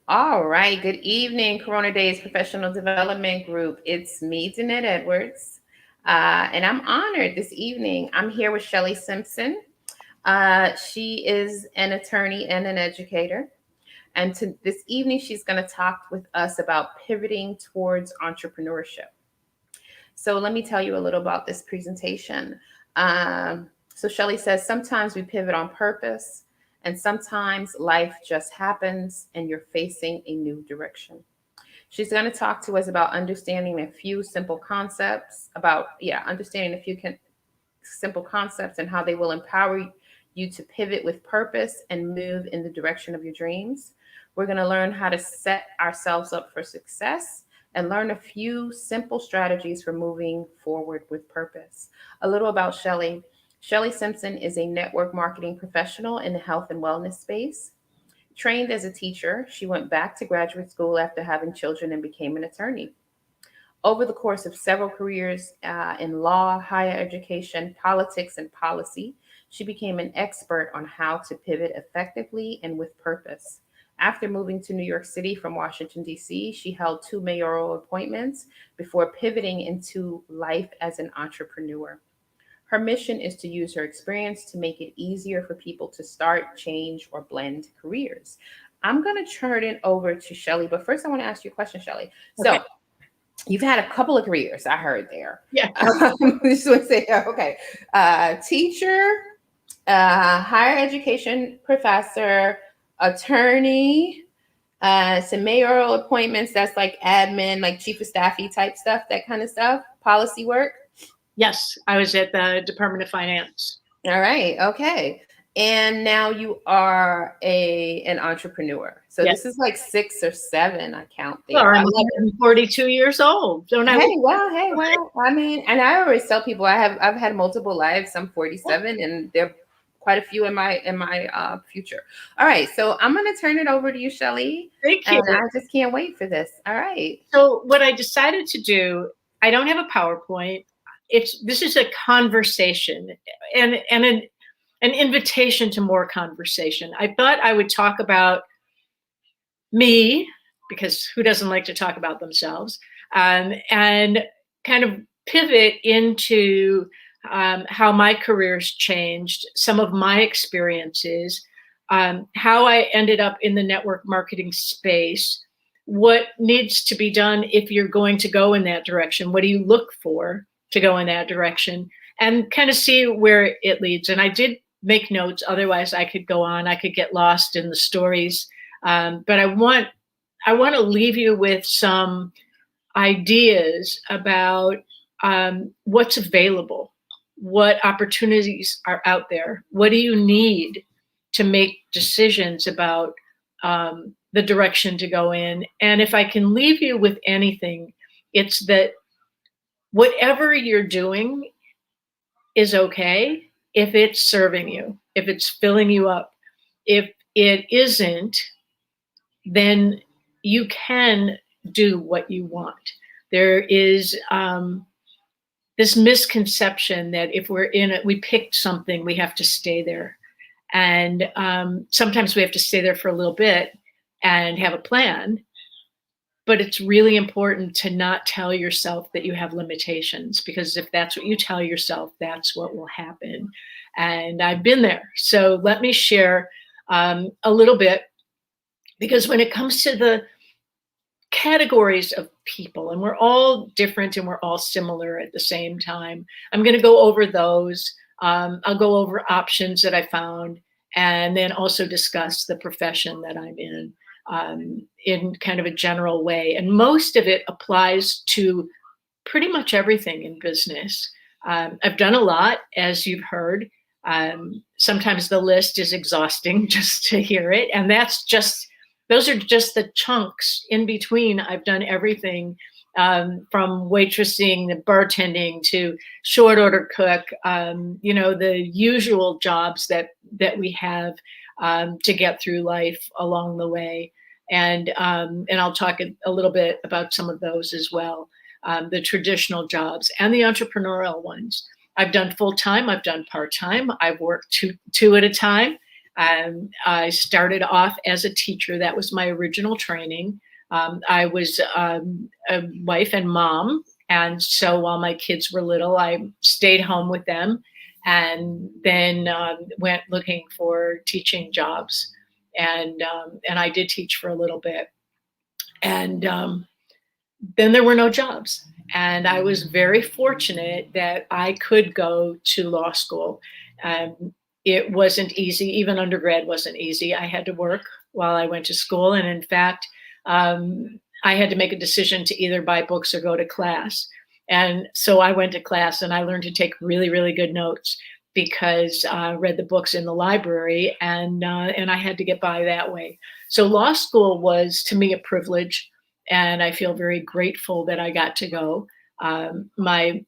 All right. Good evening, Corona Days Professional Development Group. It's me, Danette Edwards, and I'm honored this evening. I'm here with Shelley Simpson. She is an attorney and an educator. And this evening, she's going to talk with us about pivoting towards entrepreneurship. So let me tell you a little about this presentation. So Shelley says sometimes we pivot on purpose, and sometimes life just happens and you're facing a new direction. She's going to talk to us about understanding a few simple concepts, understanding a few simple concepts and how they will empower you to pivot with purpose and move in the direction of your dreams. We're going to learn how to set ourselves up for success and learn a few simple strategies for moving forward with purpose. A little about Shelley. Shelley Simpson is a network marketing professional in the health and wellness space. Trained as a teacher, she went back to graduate school after having children and became an attorney. Over the course of several careers in law, higher education, politics, and policy, she became an expert on how to pivot effectively and with purpose. After moving to New York City from Washington, D.C., she held two mayoral appointments before pivoting into life as an entrepreneur. Her mission is to use her experience to make it easier for people to start, change, or blend careers. I'm going to turn it over to Shelley, but first I want to ask you a question, Shelley. Okay. So, you've had a couple of careers, I heard there. Yeah. Just want to say, okay, teacher, higher education professor, attorney, some mayoral appointments. That's like admin, like chief of staffy type stuff, that kind of stuff, policy work. Yes, I was at the Department of Finance. All right, okay. And now you are an entrepreneur. So Yes. this is like 6 or 7, I count Well, there. I'm 42 years old. Don't I? Hey, well, I mean, and I always tell people I've had multiple lives. I'm 47, and there are quite a few in my future. All right, so I'm gonna turn it over to you, Shelley, Thank and you. I just can't wait for this. All right. So what I decided to do, I don't have a PowerPoint. This is a conversation and an invitation to more conversation. I thought I would talk about me, because who doesn't like to talk about themselves, and kind of pivot into how my career's changed, some of my experiences, how I ended up in the network marketing space, what needs to be done if you're going to go in that direction, what do you look for to go in that direction, and kind of see where it leads. And I did make notes, otherwise I could go on, I could get lost in the stories. But I want to leave you with some ideas about what's available, what opportunities are out there, what do you need to make decisions about the direction to go in. And if I can leave you with anything, it's that whatever you're doing is okay if it's serving you, if it's filling you up. If it isn't, then you can do what you want. There is this misconception that if we're in it, we picked something, we have to stay there. And sometimes we have to stay there for a little bit and have a plan. But it's really important to not tell yourself that you have limitations, because if that's what you tell yourself, that's what will happen. And I've been there. So let me share a little bit, because when it comes to the categories of people, and we're all different and we're all similar at the same time, I'm going to go over those. I'll go over options that I found, and then also discuss the profession that I'm in kind of a general way. And most of it applies to pretty much everything in business. I've done a lot, as you've heard. Sometimes the list is exhausting just to hear it. And those are just the chunks in between. I've done everything from waitressing to bartending to short order cook, the usual jobs that we have to get through life along the way. And I'll talk a little bit about some of those as well, the traditional jobs and the entrepreneurial ones. I've done full-time, I've done part-time, I've worked two at a time. I started off as a teacher. That was my original training. I was a wife and mom. And so while my kids were little, I stayed home with them and then went looking for teaching jobs. And I did teach for a little bit. And then there were no jobs. And I was very fortunate that I could go to law school. It wasn't easy. Even undergrad wasn't easy. I had to work while I went to school. And in fact, I had to make a decision to either buy books or go to class. And so I went to class and I learned to take really, really good notes because I read the books in the library and I had to get by that way. So law school was to me a privilege. And I feel very grateful that I got to go. My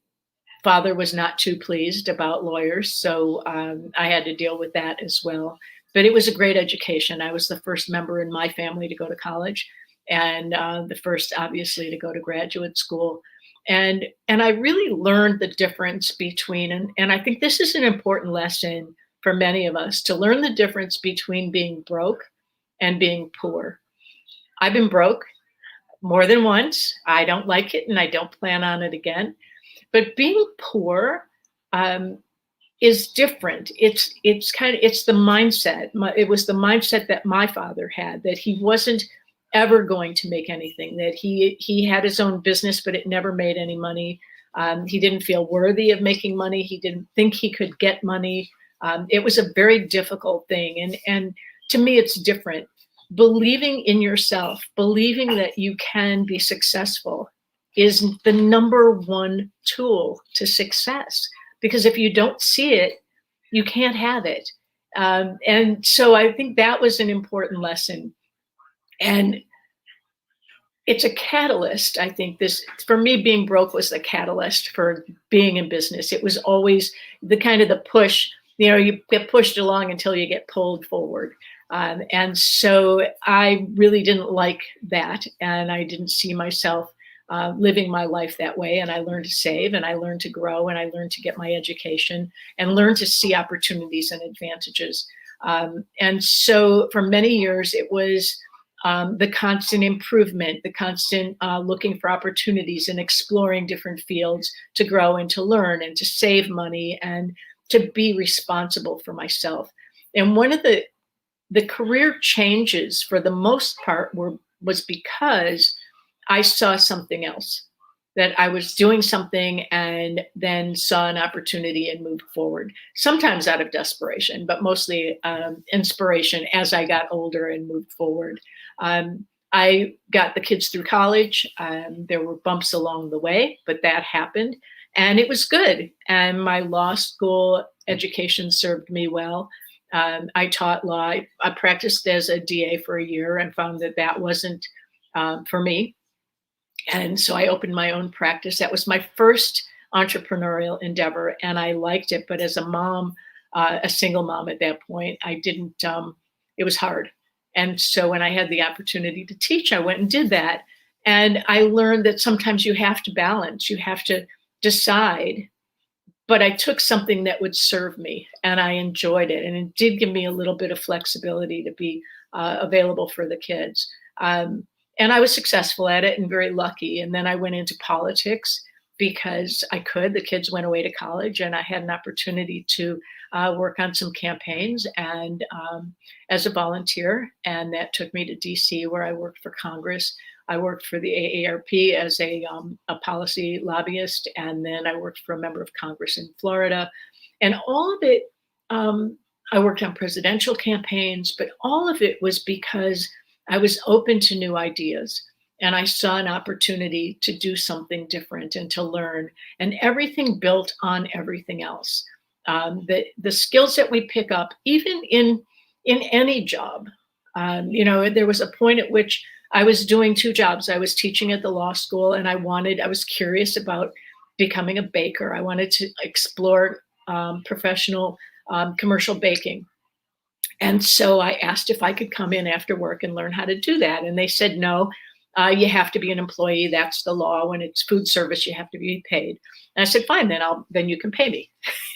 father was not too pleased about lawyers, so I had to deal with that as well. But it was a great education. I was the first member in my family to go to college, and the first, obviously, to go to graduate school. And I really learned the difference between, and I think this is an important lesson for many of us, to learn the difference between being broke and being poor. I've been broke more than once. I don't like it and I don't plan on it again. But being poor is different. It's the mindset. It was the mindset that my father had, that he wasn't ever going to make anything, that he had his own business, but it never made any money. He didn't feel worthy of making money. He didn't think he could get money. It was a very difficult thing. And to me, it's different. Believing in yourself, believing that you can be successful is the number one tool to success. Because if you don't see it, you can't have it. And so I think that was an important lesson. And it's a catalyst. I think for me, being broke was the catalyst for being in business. It was always the push, you get pushed along until you get pulled forward. And so I really didn't like that. And I didn't see myself living my life that way. And I learned to save and I learned to grow and I learned to get my education and learn to see opportunities and advantages. And so for many years, it was the constant improvement, the constant looking for opportunities and exploring different fields to grow and to learn and to save money and to be responsible for myself. And one of the career changes for the most part was because I saw something else, that I was doing something and then saw an opportunity and moved forward, sometimes out of desperation, but mostly inspiration as I got older and moved forward. I got the kids through college. There were bumps along the way, but that happened and it was good. And my law school education served me well. I taught law. I practiced as a DA for a year and found that wasn't for me. And so I opened my own practice. That was my first entrepreneurial endeavor, and I liked it. But as a mom, a single mom at that point, I didn't, it was hard. And so when I had the opportunity to teach, I went and did that. And I learned that sometimes you have to balance, you have to decide. But I took something that would serve me and I enjoyed it. And it did give me a little bit of flexibility to be available for the kids. And I was successful at it and very lucky. And then I went into politics because I could. The kids went away to college and I had an opportunity to work on some campaigns and as a volunteer. And that took me to DC, where I worked for Congress. I worked for the AARP as a policy lobbyist, and then I worked for a member of Congress in Florida. And all of it, I worked on presidential campaigns, but all of it was because I was open to new ideas. And I saw an opportunity to do something different and to learn. And everything built on everything else. The skills that we pick up, even in any job, there was a point at which I was doing two jobs. I was teaching at the law school and I was curious about becoming a baker. I wanted to explore professional commercial baking. And so I asked if I could come in after work and learn how to do that. And they said, no, you have to be an employee. That's the law. When it's food service, you have to be paid. And I said, fine, then you can pay me.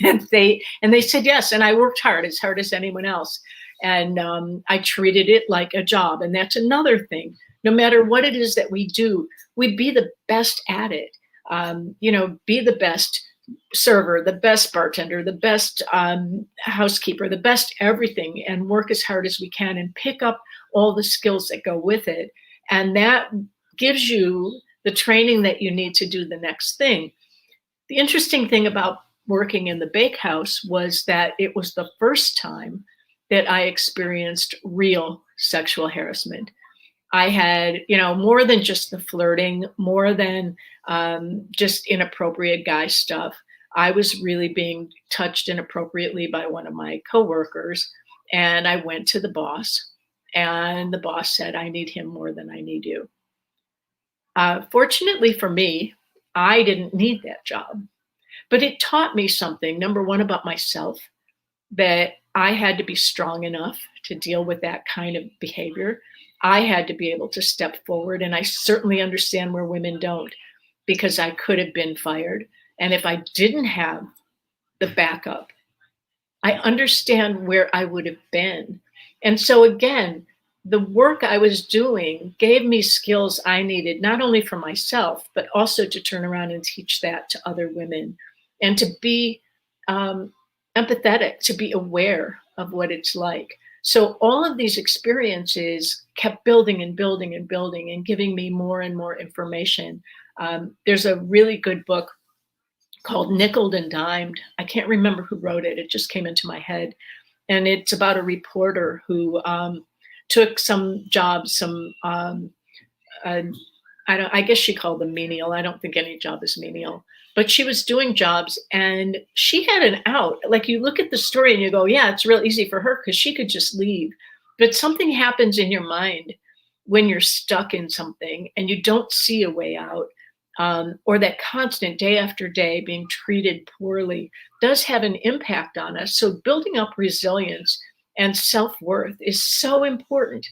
and they said yes. And I worked hard as anyone else. And I treated it like a job. And that's another thing. No matter what it is that we do, we be the best at it. Be the best server, the best bartender, the best housekeeper, the best everything, and work as hard as we can and pick up all the skills that go with it. And that gives you the training that you need to do the next thing. The interesting thing about working in the bakehouse was that it was the first time that I experienced real sexual harassment. I had, more than just the flirting, more than just inappropriate guy stuff. I was really being touched inappropriately by one of my coworkers. And I went to the boss, and the boss said, I need him more than I need you. Fortunately for me, I didn't need that job, but it taught me something. Number one, about myself, that I had to be strong enough to deal with that kind of behavior. I had to be able to step forward. And I certainly understand where women don't, because I could have been fired. And if I didn't have the backup, I understand where I would have been. And so again, the work I was doing gave me skills I needed, not only for myself, but also to turn around and teach that to other women, and to be empathetic, to be aware of what it's like. So all of these experiences kept building and building and building and giving me more and more information. There's a really good book called Nickeled and Dimed. I can't remember who wrote it. It just came into my head. And it's about a reporter who took some jobs, I guess she called them menial. I don't think any job is menial, but she was doing jobs and she had an out. Like, you look at the story and you go, yeah, it's real easy for her because she could just leave. But something happens in your mind when you're stuck in something and you don't see a way out, or that constant day after day being treated poorly does have an impact on us. So building up resilience and self-worth is so important.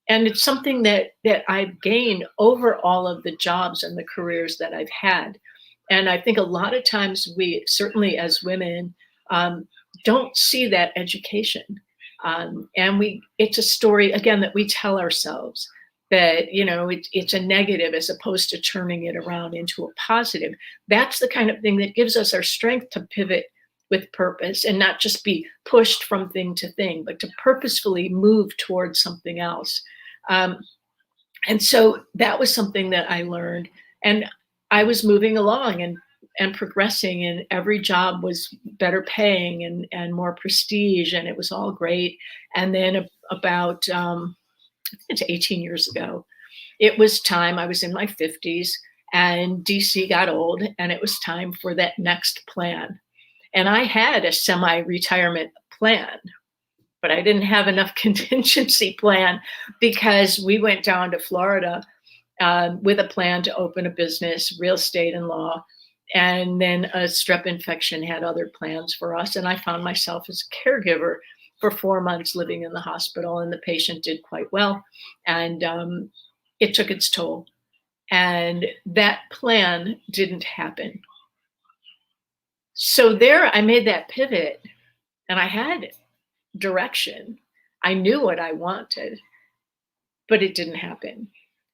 And it's something that I've gained over all of the jobs and the careers that I've had. And I think a lot of times we, certainly as women, don't see that education. And it's a story, again, that we tell ourselves, that, it's a negative as opposed to turning it around into a positive. That's the kind of thing that gives us our strength to pivot with purpose and not just be pushed from thing to thing, but to purposefully move towards something else. And so that was something that I learned, and I was moving along and progressing, and every job was better paying and more prestige, and it was all great. And then about, I think it's 18 years ago, it was time. I was in my 50s and DC got old, and it was time for that next plan. And I had a semi-retirement plan, but I didn't have enough contingency plan, because we went down to Florida with a plan to open a business, real estate and law. And then a strep infection had other plans for us. And I found myself as a caregiver for 4 months living in the hospital, and the patient did quite well. And it took its toll. And that plan didn't happen. So there I made that pivot, and I had direction. I knew what I wanted, but it didn't happen.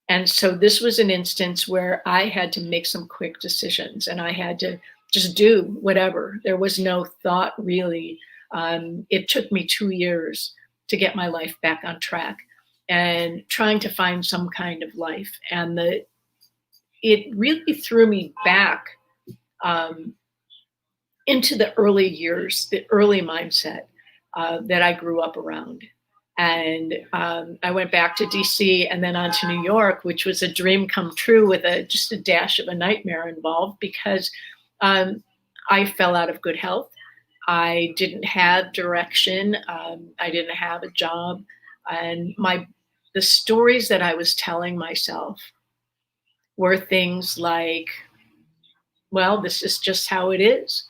And so this was an instance where I had to make some quick decisions, and I had to just do whatever. There was no thought, really. It took me 2 years to get my life back on track and trying to find some kind of life. And it really threw me back into the early years, the early mindset that I grew up around. And I went back to DC and then on to New York, which was a dream come true with just a dash of a nightmare involved, because I fell out of good health. I didn't have direction. I didn't have a job. And the stories that I was telling myself were things like, well, this is just how it is.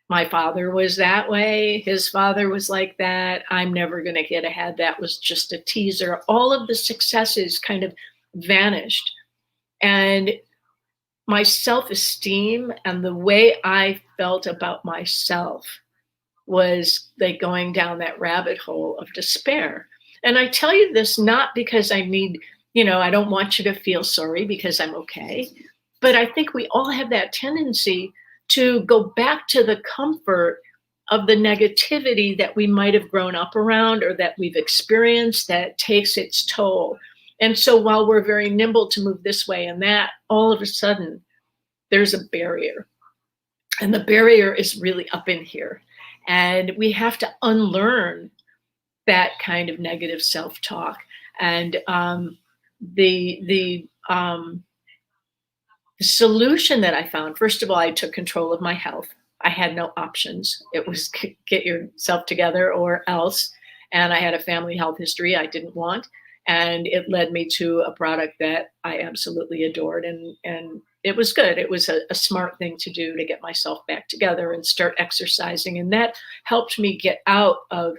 My father was that way. His father was like that. I'm never going to get ahead. That was just a teaser. All of the successes kind of vanished. And my self-esteem and the way I felt about myself was like going down that rabbit hole of despair. And I tell you this not because I need, I don't want you to feel sorry because I'm okay. But I think we all have that tendency to go back to the comfort of the negativity that we might have grown up around or that we've experienced that takes its toll. And so while we're very nimble to move this way and that, all of a sudden there's a barrier. And the barrier is really up in here. And we have to unlearn that kind of negative self-talk. And the solution that I found, first of all, I took control of my health. I had no options. It was get yourself together or else. And I had a family health history I didn't want. And it led me to a product that I absolutely adored. And it was good. It was a smart thing to do to get myself back together and start exercising. And that helped me get out of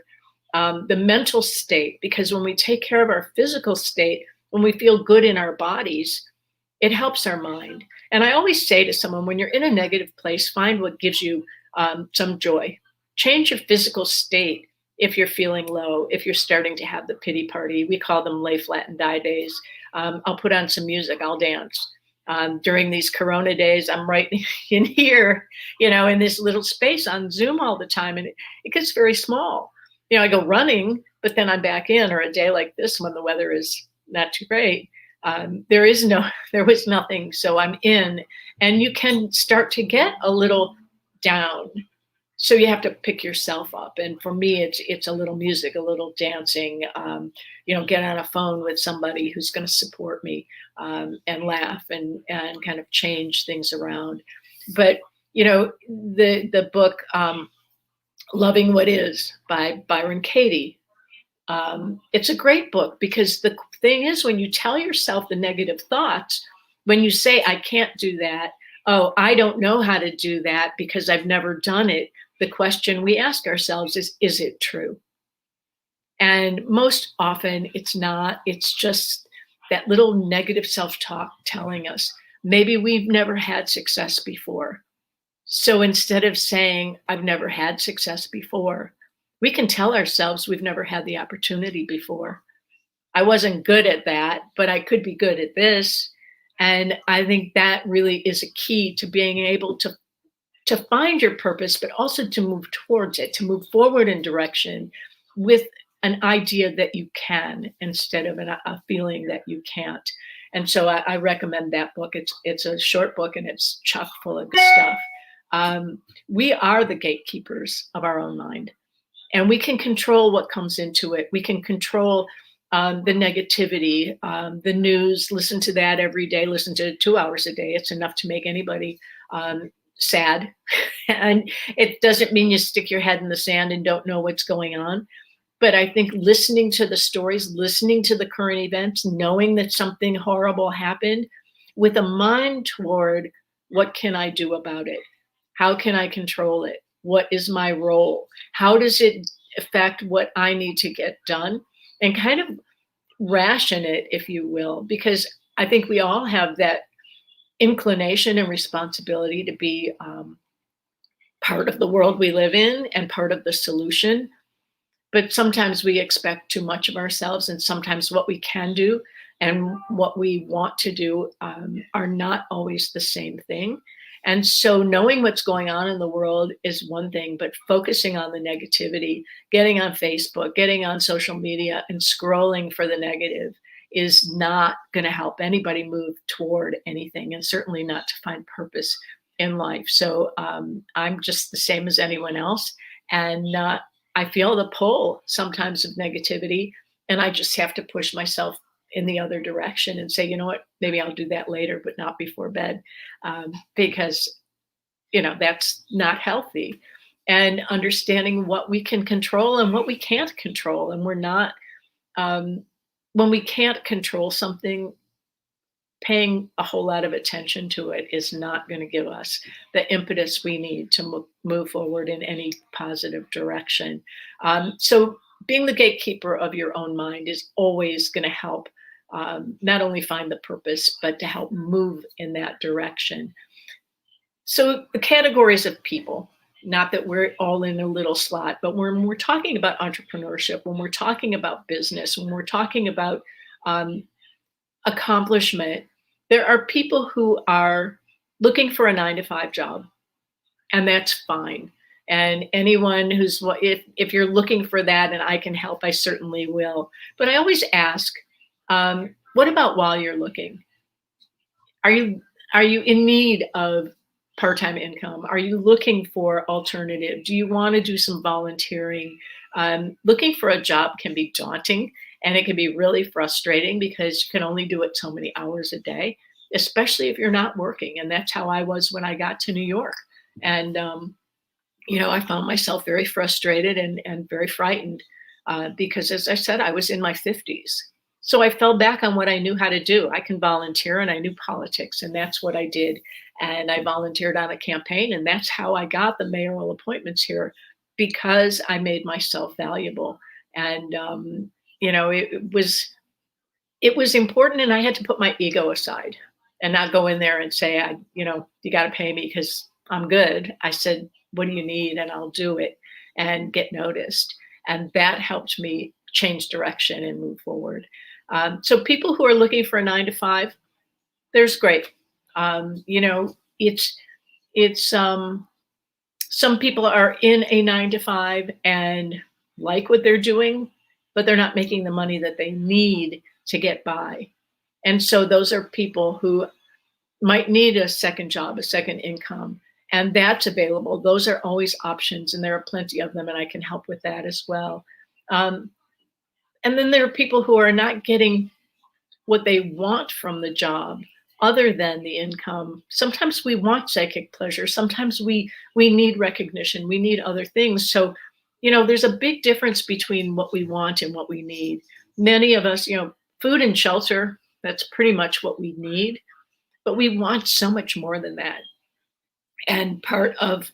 the mental state, because when we take care of our physical state, when we feel good in our bodies, it helps our mind. And I always say to someone, when you're in a negative place, find what gives you some joy. Change your physical state if you're feeling low, if you're starting to have the pity party. We call them lay flat and die days. I'll put on some music, I'll dance. During these Corona days, I'm right in here, in this little space on Zoom all the time, and it gets very small. I go running, but then I'm back in, or a day like this when the weather is not too great. There was nothing. So I'm in, and you can start to get a little down. So you have to pick yourself up. And for me, it's a little music, a little dancing, get on a phone with somebody who's going to support me, and laugh and kind of change things around. But, the book, Loving What Is by Byron Katie, it's a great book, because the thing is, when you tell yourself the negative thoughts, when you say, I can't do that, oh, I don't know how to do that because I've never done it, the question we ask ourselves is it true? And most often it's not. It's just that little negative self-talk telling us maybe we've never had success before. So instead of saying, I've never had success before, we can tell ourselves we've never had the opportunity before. I wasn't good at that, but I could be good at this. And I think that really is a key to being able to find your purpose, but also to move towards it, to move forward in direction with an idea that you can, instead of a feeling that you can't. And so I recommend that book. It's a short book, and it's chock full of good stuff. We are the gatekeepers of our own mind, and we can control what comes into it. We can control the negativity, the news. Listen to that every day. Listen to it 2 hours a day. It's enough to make anybody sad. And it doesn't mean you stick your head in the sand and don't know what's going on. But I think listening to the stories, listening to the current events, knowing that something horrible happened, with a mind toward what can I do about it? How can I control it? What is my role? How does it affect what I need to get done? And kind of ration it, if you will, because I think we all have that inclination and responsibility to be part of the world we live in and part of the solution. But sometimes we expect too much of ourselves, and sometimes what we can do and what we want to do are not always the same thing. And so knowing what's going on in the world is one thing, but focusing on the negativity, getting on Facebook, getting on social media and scrolling for the negative is not going to help anybody move toward anything, and certainly not to find purpose in life. So I'm just the same as anyone else. And I feel the pull sometimes of negativity, and I just have to push myself in the other direction and say, you know what, maybe I'll do that later, but not before bed, because, that's not healthy. And understanding what we can control and what we can't control. And we're not, when we can't control something, paying a whole lot of attention to it is not going to give us the impetus we need to move forward in any positive direction. So being the gatekeeper of your own mind is always going to help not only find the purpose, but to help move in that direction. So the categories of people. not that we're all in a little slot, but when we're talking about entrepreneurship, when we're talking about business, when we're talking about um, accomplishment, there are people who are looking for a 9 to 5 job, and that's fine. And anyone who's, if you're looking for that and I can help, I certainly will. But I always ask, what about while you're looking? Are you are you in need of part-time income? Are you looking for alternative? Do you want to do some volunteering? Looking for a job can be daunting, and it can be really frustrating because you can only do it so many hours a day, especially if you're not working. And that's how I was when I got to New York. And I found myself very frustrated and very frightened because, as I said, I was in my 50s. So I fell back on what I knew how to do. I can volunteer, and I knew politics, and that's what I did. And I volunteered on a campaign, and that's how I got the mayoral appointments here, because I made myself valuable. And it was important, and I had to put my ego aside and not go in there and say, you got to pay me because I'm good. I said, what do you need? And I'll do it and get noticed. And that helped me change direction and move forward. So people who are looking for a 9 to 5, there's great. It's some people are in a 9 to 5 and like what they're doing, but they're not making the money that they need to get by. And so those are people who might need a second job, a second income, and that's available. Those are always options, and there are plenty of them, and I can help with that as well. And then there are people who are not getting what they want from the job other than the income. Sometimes we want psychic pleasure. Sometimes we need recognition. We need other things. So, there's a big difference between what we want and what we need. Many of us, food and shelter, that's pretty much what we need, but we want so much more than that. And part of,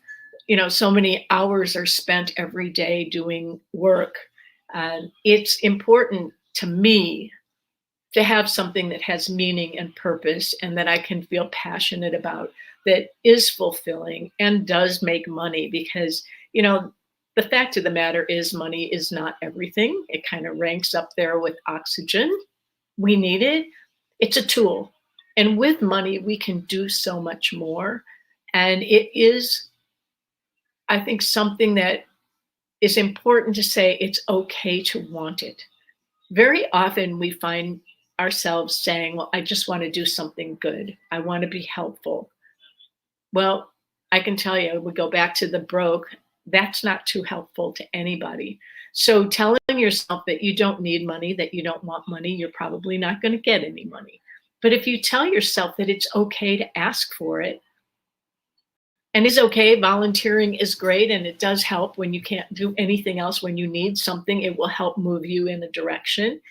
so many hours are spent every day doing work. And it's important to me to have something that has meaning and purpose and that I can feel passionate about, that is fulfilling and does make money. Because, the fact of the matter is money is not everything. It kind of ranks up there with oxygen. We need it. It's a tool. And with money, we can do so much more. And it is, I think, something that is important to say it's okay to want it. Very often we find ourselves saying, well, I just want to do something good. I want to be helpful. Well, I can tell you, we go back to the broke. That's not too helpful to anybody. So telling yourself that you don't need money, that you don't want money, you're probably not going to get any money. But if you tell yourself that it's okay to ask for it, and it's okay, volunteering is great, and it does help when you can't do anything else. When you need something, it will help move you in a direction.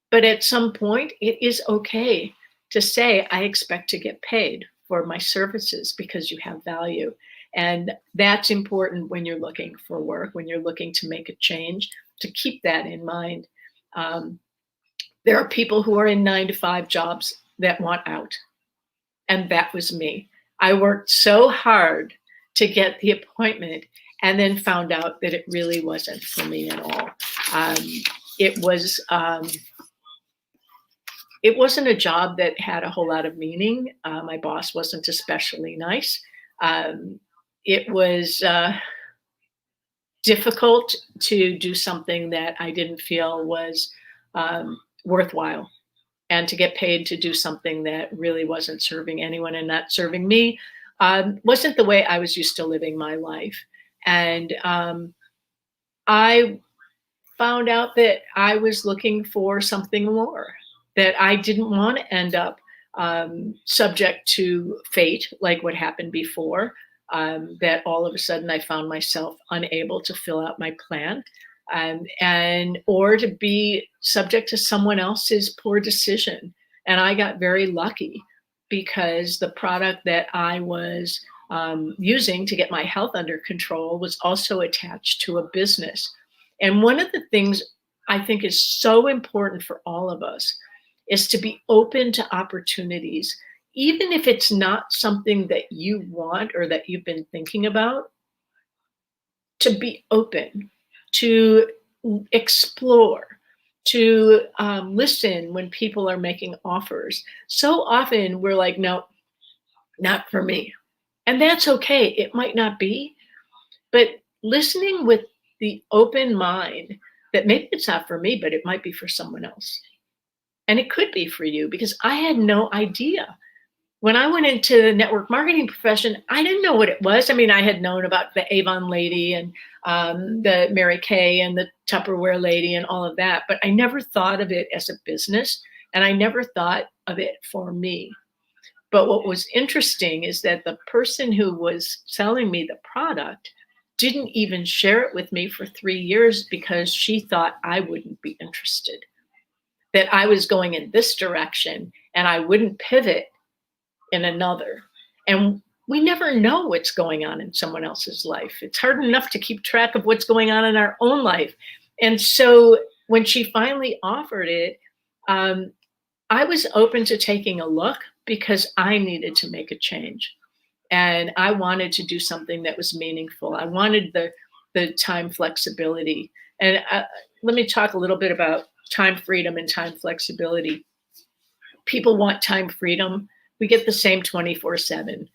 But at some point, it is okay to say, I expect to get paid for my services because you have value. And that's important when you're looking for work, when you're looking to make a change, to keep that in mind. There are people who are in 9 to 5 jobs that want out. And that was me. I worked so hard to get the appointment and then found out that it really wasn't for me at all. It wasn't a job that had a whole lot of meaning. My boss wasn't especially nice. It was difficult to do something that I didn't feel was worthwhile, and to get paid to do something that really wasn't serving anyone and not serving me wasn't the way I was used to living my life. And I found out that I was looking for something more, that I didn't want to end up subject to fate like what happened before, that all of a sudden I found myself unable to fill out my plan, or to be subject to someone else's poor decision. And I got very lucky because the product that I was using to get my health under control was also attached to a business. And one of the things I think is so important for all of us is to be open to opportunities, even if it's not something that you want or that you've been thinking about. to be open, to explore, to listen when people are making offers. So often we're like, no, not for me. And that's okay. It might not be, but listening with the open mind that maybe it's not for me, but it might be for someone else. And it could be for you, because I had no idea. When I went into the network marketing profession, I didn't know what it was. I mean, I had known about the Avon lady and the Mary Kay and the Tupperware lady and all of that, but I never thought of it as a business, and I never thought of it for me. But what was interesting is that the person who was selling me the product didn't even share it with me for 3 years, because she thought I wouldn't be interested, that I was going in this direction and I wouldn't pivot in another. And we never know what's going on in someone else's life. It's hard enough to keep track of what's going on in our own life. And so when she finally offered it, I was open to taking a look, because I needed to make a change. And I wanted to do something that was meaningful. I wanted the time flexibility. And let me talk a little bit about time freedom and time flexibility. People want time freedom. We get the same 24/7.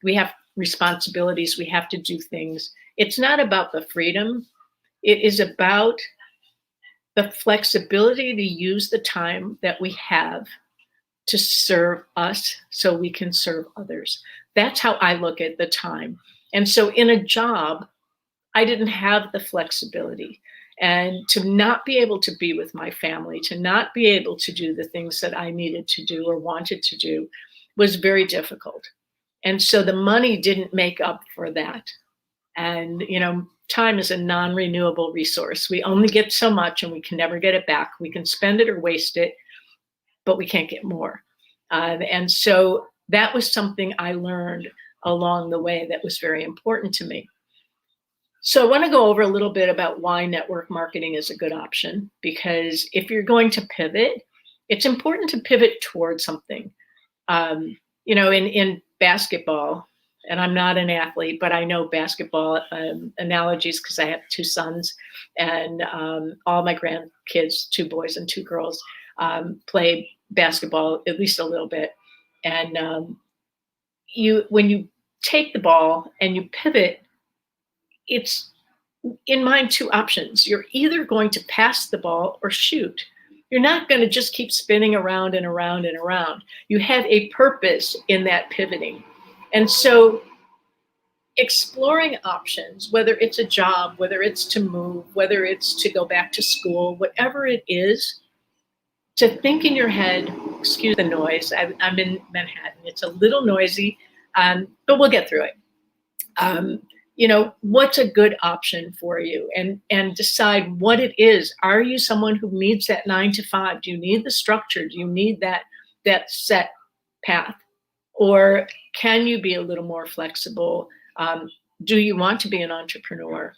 We have responsibilities. We have to do things. It's not about the freedom. It is about the flexibility to use the time that we have to serve us so we can serve others. That's how I look at the time. And so in a job, I didn't have the flexibility. And to not be able to be with my family, to not be able to do the things that I needed to do or wanted to do, was very difficult. And so the money didn't make up for that. And, time is a non-renewable resource. We only get so much, and we can never get it back. We can spend it or waste it, but we can't get more. And so that was something I learned along the way that was very important to me. So I want to go over a little bit about why network marketing is a good option, because if you're going to pivot, it's important to pivot towards something. In basketball, and I'm not an athlete, but I know basketball analogies, because I have two sons, and all my grandkids, 2 boys and 2 girls, play basketball at least a little bit. And when you take the ball and you pivot, it's in mind 2 options. You're either going to pass the ball or shoot. You're not going to just keep spinning around and around and around. You have a purpose in that pivoting. And so exploring options, whether it's a job, whether it's to move, whether it's to go back to school, whatever it is, to think in your head, excuse the noise, I'm in Manhattan, it's a little noisy, but we'll get through it. What's a good option for you, and decide what it is. Are you someone who needs that 9 to 5? Do you need the structure? Do you need that set path? Or can you be a little more flexible? Do you want to be an entrepreneur?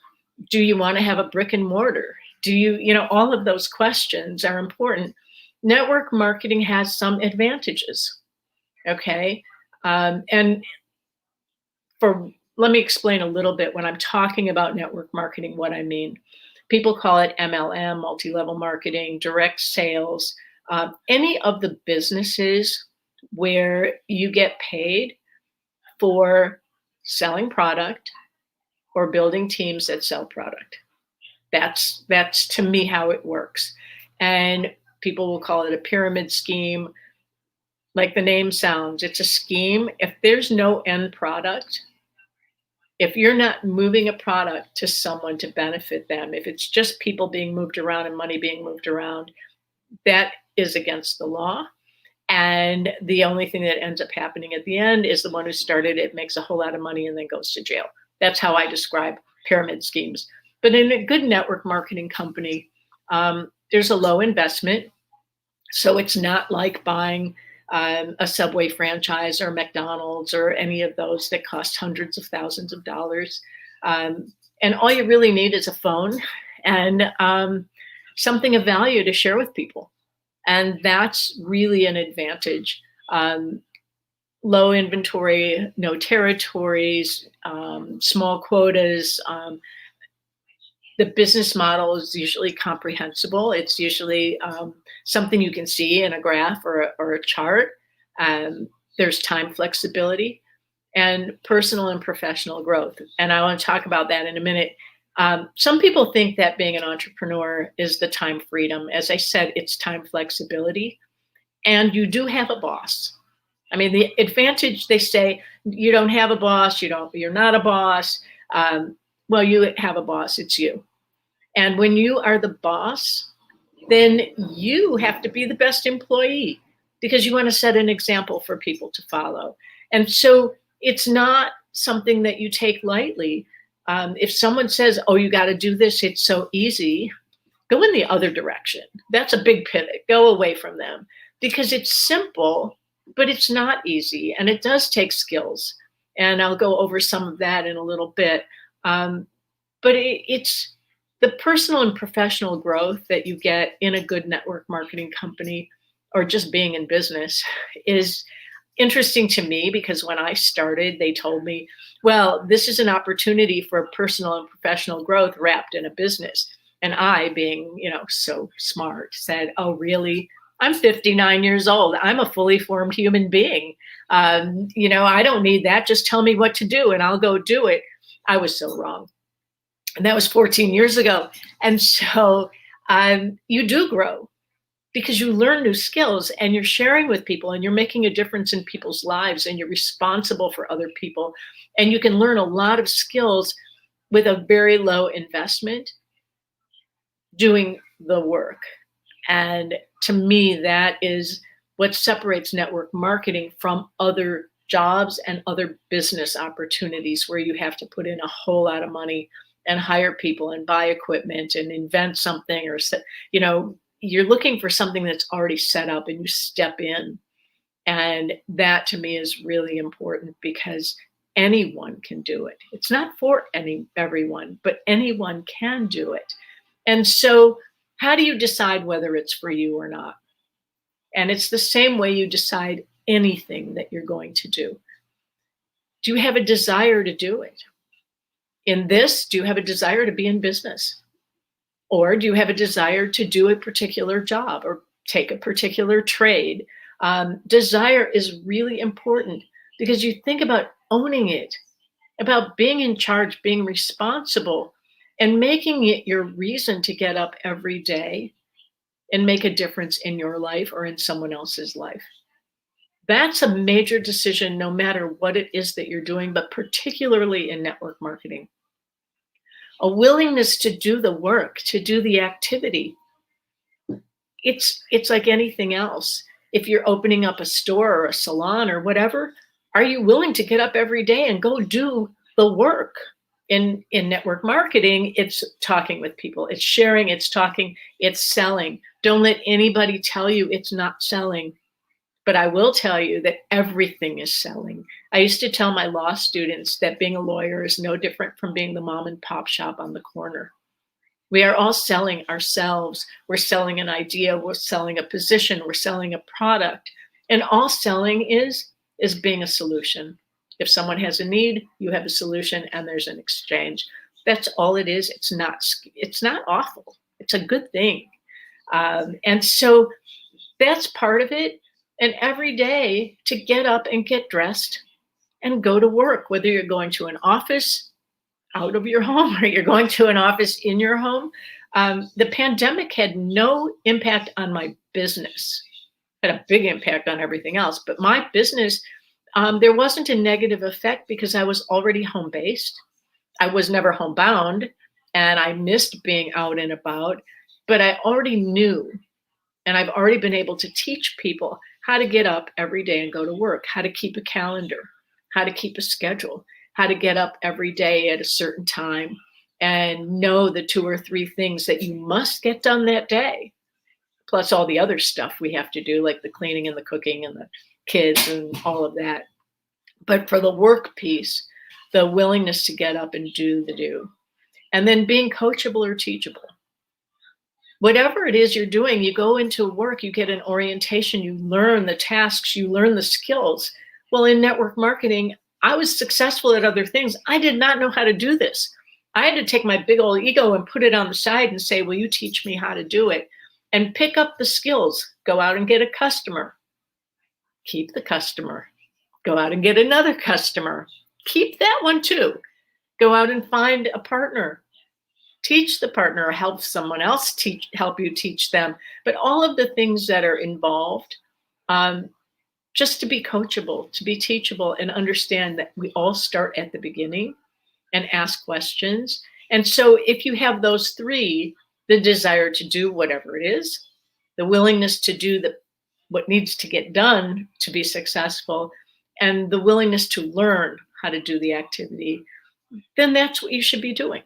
Do you want to have a brick and mortar? Do you, all of those questions are important. Network marketing has some advantages. Okay. And let me explain a little bit when I'm talking about network marketing, what I mean. People call it MLM, multi-level marketing, direct sales, any of the businesses where you get paid for selling product or building teams that sell product. That's to me how it works. And people will call it a pyramid scheme. Like the name sounds, it's a scheme. If there's no end product, if you're not moving a product to someone to benefit them, if it's just people being moved around and money being moved around, that is against the law. And the only thing that ends up happening at the end is the one who started it makes a whole lot of money and then goes to jail. That's how I describe pyramid schemes. But in a good network marketing company, there's a low investment. So it's not like buying a Subway franchise or McDonald's or any of those that cost hundreds of thousands of dollars. And all you really need is a phone and something of value to share with people. And that's really an advantage. low inventory, no territories, small quotas. The business model is usually comprehensible. It's usually something you can see in a graph or a chart. There's time flexibility and personal and professional growth. And I want to talk about that in a minute. Some people think that being an entrepreneur is the time freedom. As I said, it's time flexibility. And you do have a boss. I mean, the advantage, they say, you don't have a boss, you're not a boss. Well, you have a boss, it's you. And when you are the boss, then you have to be the best employee because you want to set an example for people to follow. And so it's not something that you take lightly. If someone says, oh, you got to do this, it's so easy, go in the other direction. That's a big pivot. Go away from them because it's simple, but it's not easy. And it does take skills. And I'll go over some of that in a little bit. But it's the personal and professional growth that you get in a good network marketing company or just being in business is interesting to me because when I started, they told me, well, this is an opportunity for personal and professional growth wrapped in a business. And I, being, so smart, said, oh, really? I'm 59 years old. I'm a fully formed human being. I don't need that. Just tell me what to do and I'll go do it. I was so wrong. And that was 14 years ago. And so you do grow because you learn new skills and you're sharing with people and you're making a difference in people's lives and you're responsible for other people. And you can learn a lot of skills with a very low investment doing the work. And to me, that is what separates network marketing from other jobs and other business opportunities where you have to put in a whole lot of money and hire people and buy equipment and invent something or, you're looking for something that's already set up and you step in. And that to me is really important because anyone can do it. It's not for everyone, but anyone can do it. And so how do you decide whether it's for you or not? And it's the same way you decide anything that you're going to do. Do you have a desire to do it? In this, do you have a desire to be in business? Or do you have a desire to do a particular job or take a particular trade? Desire is really important because you think about owning it, about being in charge, being responsible, and making it your reason to get up every day and make a difference in your life or in someone else's life. That's a major decision no matter what it is that you're doing, but particularly in network marketing. A willingness to do the work, to do the activity. It's like anything else. If you're opening up a store or a salon or whatever, are you willing to get up every day and go do the work? In network marketing, it's talking with people, it's sharing, it's talking, it's selling. Don't let anybody tell you it's not selling. But I will tell you that everything is selling. I used to tell my law students that being a lawyer is no different from being the mom and pop shop on the corner. We are all selling ourselves. We're selling an idea. We're selling a position. We're selling a product. And all selling is being a solution. If someone has a need, you have a solution and there's an exchange. That's all it is. It's not awful. It's a good thing. And so that's part of it. And every day to get up and get dressed and go to work, whether you're going to an office out of your home or you're going to an office in your home. The pandemic had no impact on my business. It had a big impact on everything else. But my business, there wasn't a negative effect because I was already home-based. I was never homebound and I missed being out and about, but I already knew. And I've already been able to teach people how to get up every day and go to work, how to keep a calendar, how to keep a schedule, how to get up every day at a certain time and know the 2 or 3 things that you must get done that day, plus all the other stuff we have to do, like the cleaning and the cooking and the kids and all of that. But for the work piece, the willingness to get up and do the do, and then being coachable or teachable. Whatever it is you're doing, you go into work, you get an orientation, you learn the tasks, you learn the skills. Well, in network marketing, I was successful at other things. I did not know how to do this. I had to take my big old ego and put it on the side and say, will you teach me how to do it? And pick up the skills. Go out and get a customer. Keep the customer. Go out and get another customer. Keep that one too. Go out and find a partner. Teach the partner, or help someone else help you teach them. But all of the things that are involved, just to be coachable, to be teachable, and understand that we all start at the beginning and ask questions. And so if you have those three, the desire to do whatever it is, the willingness to do what needs to get done to be successful, and the willingness to learn how to do the activity, then that's what you should be doing,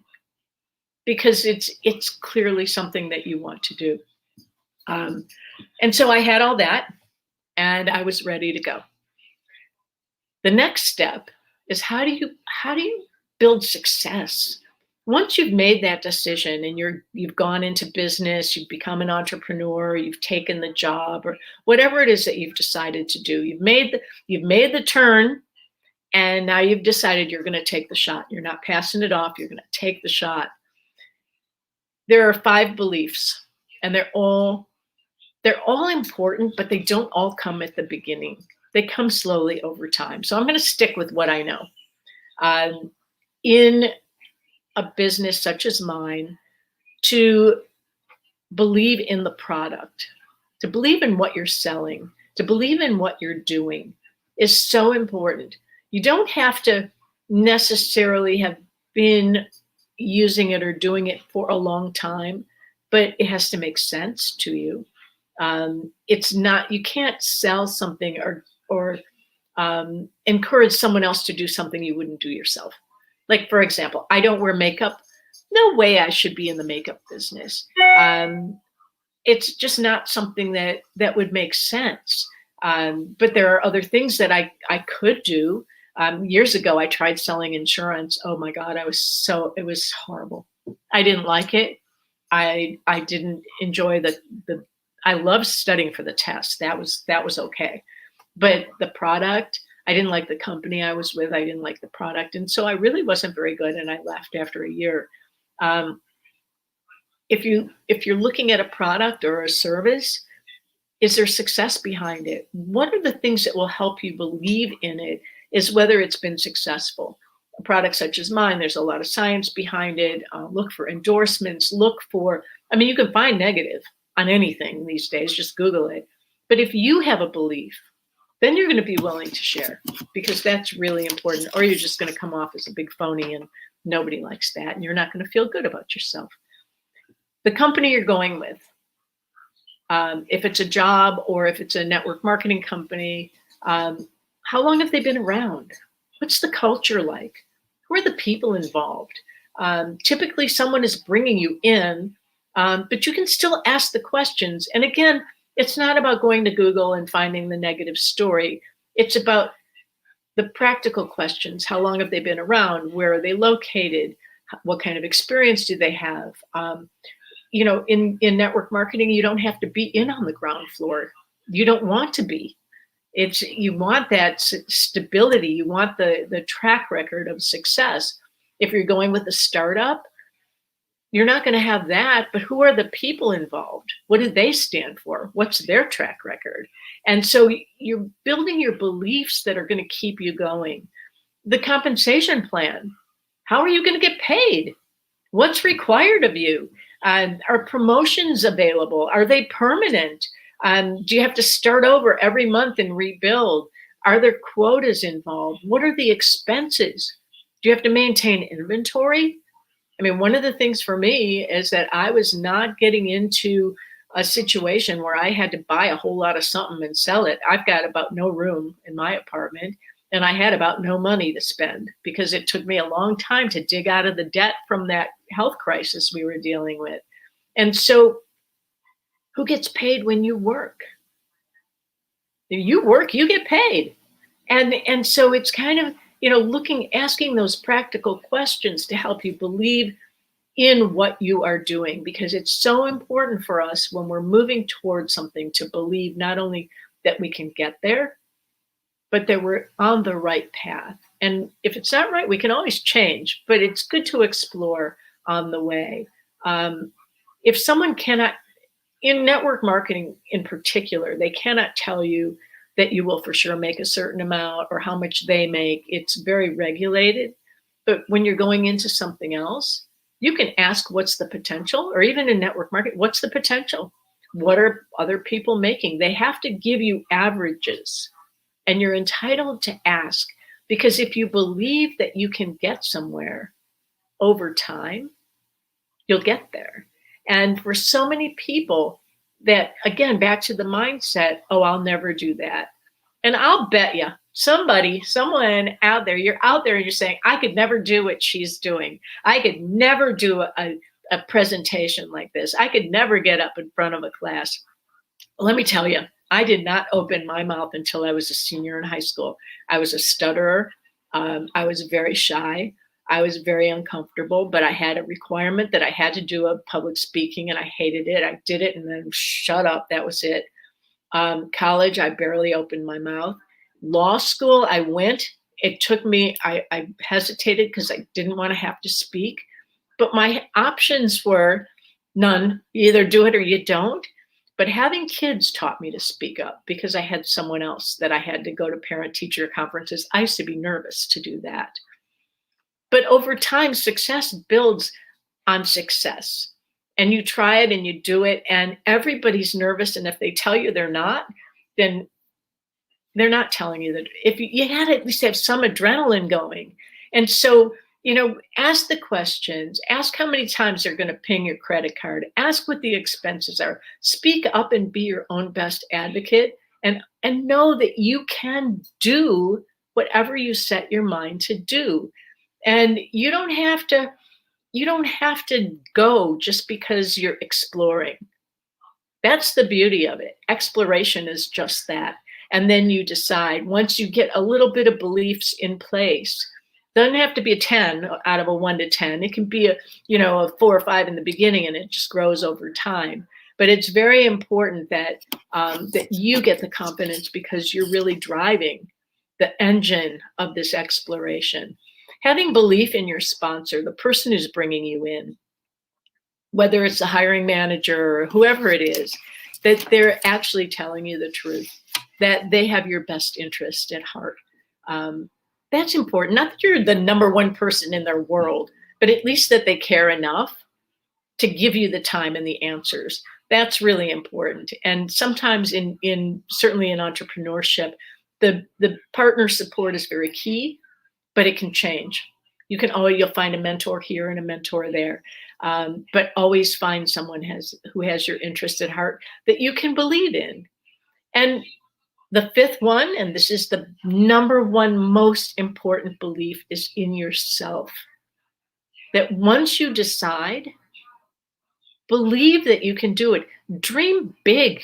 because it's clearly something that you want to do. And so I had all that, and I was ready to go. The next step is how do you build success? Once you've made that decision and you've gone into business, you've become an entrepreneur, you've taken the job, or whatever it is that you've decided to do, you've made the turn, and now you've decided you're going to take the shot. You're not passing it off. You're going to take the shot. There are 5 beliefs, and they're all important, but they don't all come at the beginning. They come slowly over time. So I'm going to stick with what I know. In a business such as mine, to believe in the product, to believe in what you're selling, to believe in what you're doing is so important. You don't have to necessarily have been using it or doing it for a long time, but it has to make sense to you. It's not, you can't sell something or encourage someone else to do something you wouldn't do yourself. Like, for example, I don't wear makeup. No way I should be in the makeup business. It's just not something that would make sense. But there are other things that I could do. Years ago, I tried selling insurance. Oh my God, it was horrible. I didn't like it. I didn't enjoy I loved studying for the test. That was okay. But the product, I didn't like the company I was with. I didn't like the product. And so I really wasn't very good. And I left after a year. If you're looking at a product or a service, is there success behind it? What are the things that will help you believe in it, is whether it's been successful. A product such as mine, there's a lot of science behind it. Look for endorsements, you can find negative on anything these days, just Google it. But if you have a belief, then you're going to be willing to share, because that's really important, or you're just going to come off as a big phony, and nobody likes that, and you're not going to feel good about yourself. The company you're going with, if it's a job or if it's a network marketing company, how long have they been around? What's the culture like? Who are the people involved? Typically, someone is bringing you in, but you can still ask the questions. And again, it's not about going to Google and finding the negative story. It's about the practical questions. How long have they been around? Where are they located? What kind of experience do they have? In network marketing, you don't have to be in on the ground floor. You don't want to be. You want that stability. You want the track record of success. If you're going with a startup, you're not going to have that, but who are the people involved? What do they stand for? What's their track record? And so you're building your beliefs that are going to keep you going. The compensation plan. How are you going to get paid? What's required of you? Are promotions available? Are they permanent? Do you have to start over every month and rebuild? Are there quotas involved? What are the expenses? Do you have to maintain inventory? One of the things for me is that I was not getting into a situation where I had to buy a whole lot of something and sell it. I've got about no room in my apartment, and I had about no money to spend, because it took me a long time to dig out of the debt from that health crisis we were dealing with. And so who gets paid when you work? If you work, you get paid. And so it's kind of, asking those practical questions to help you believe in what you are doing, because it's so important for us when we're moving towards something to believe not only that we can get there, but that we're on the right path. And if it's not right, we can always change, but it's good to explore on the way. If someone cannot, in network marketing in particular, they cannot tell you that you will for sure make a certain amount or how much they make. It's very regulated. But when you're going into something else, you can ask what's the potential, or even in network marketing, what's the potential? What are other people making? They have to give you averages, and you're entitled to ask, because if you believe that you can get somewhere over time, you'll get there. And for so many people that, again, back to the mindset, oh, I'll never do that. And I'll bet you someone out there, you're out there and you're saying, I could never do what she's doing. I could never do a presentation like this. I could never get up in front of a class. Let me tell you, I did not open my mouth until I was a senior in high school. I was a stutterer. I was very shy. I was very uncomfortable, but I had a requirement that I had to do a public speaking, and I hated it. I did it and then shut up. That was it. College, I barely opened my mouth. Law school, I went. It took me, I hesitated because I didn't want to have to speak. But my options were none. You either do it or you don't. But having kids taught me to speak up because I had someone else that I had to go to parent-teacher conferences. I used to be nervous to do that. But over time, success builds on success. And you try it and you do it, and everybody's nervous. And if they tell you they're not, then they're not telling you that. If you had to at least have some adrenaline going. And so, ask the questions, ask how many times they're going to ping your credit card, ask what the expenses are, speak up and be your own best advocate, and know that you can do whatever you set your mind to do. And you don't have to go just because you're exploring. That's the beauty of it. Exploration is just that. And then you decide, once you get a little bit of beliefs in place, doesn't have to be a 10 out of a 1 to 10. It can be a 4 or 5 in the beginning, and it just grows over time. But it's very important that that you get the confidence, because you're really driving the engine of this exploration. Having belief in your sponsor, the person who's bringing you in, whether it's the hiring manager or whoever it is, that they're actually telling you the truth, that they have your best interest at heart. That's important. Not that you're the number one person in their world, but at least that they care enough to give you the time and the answers. That's really important. And sometimes certainly in entrepreneurship, the partner support is very key, but it can change. You'll find a mentor here and a mentor there, but always find someone who has your interest at heart that you can believe in. And the fifth one, and this is the number one most important belief, is in yourself. That once you decide, believe that you can do it. Dream big.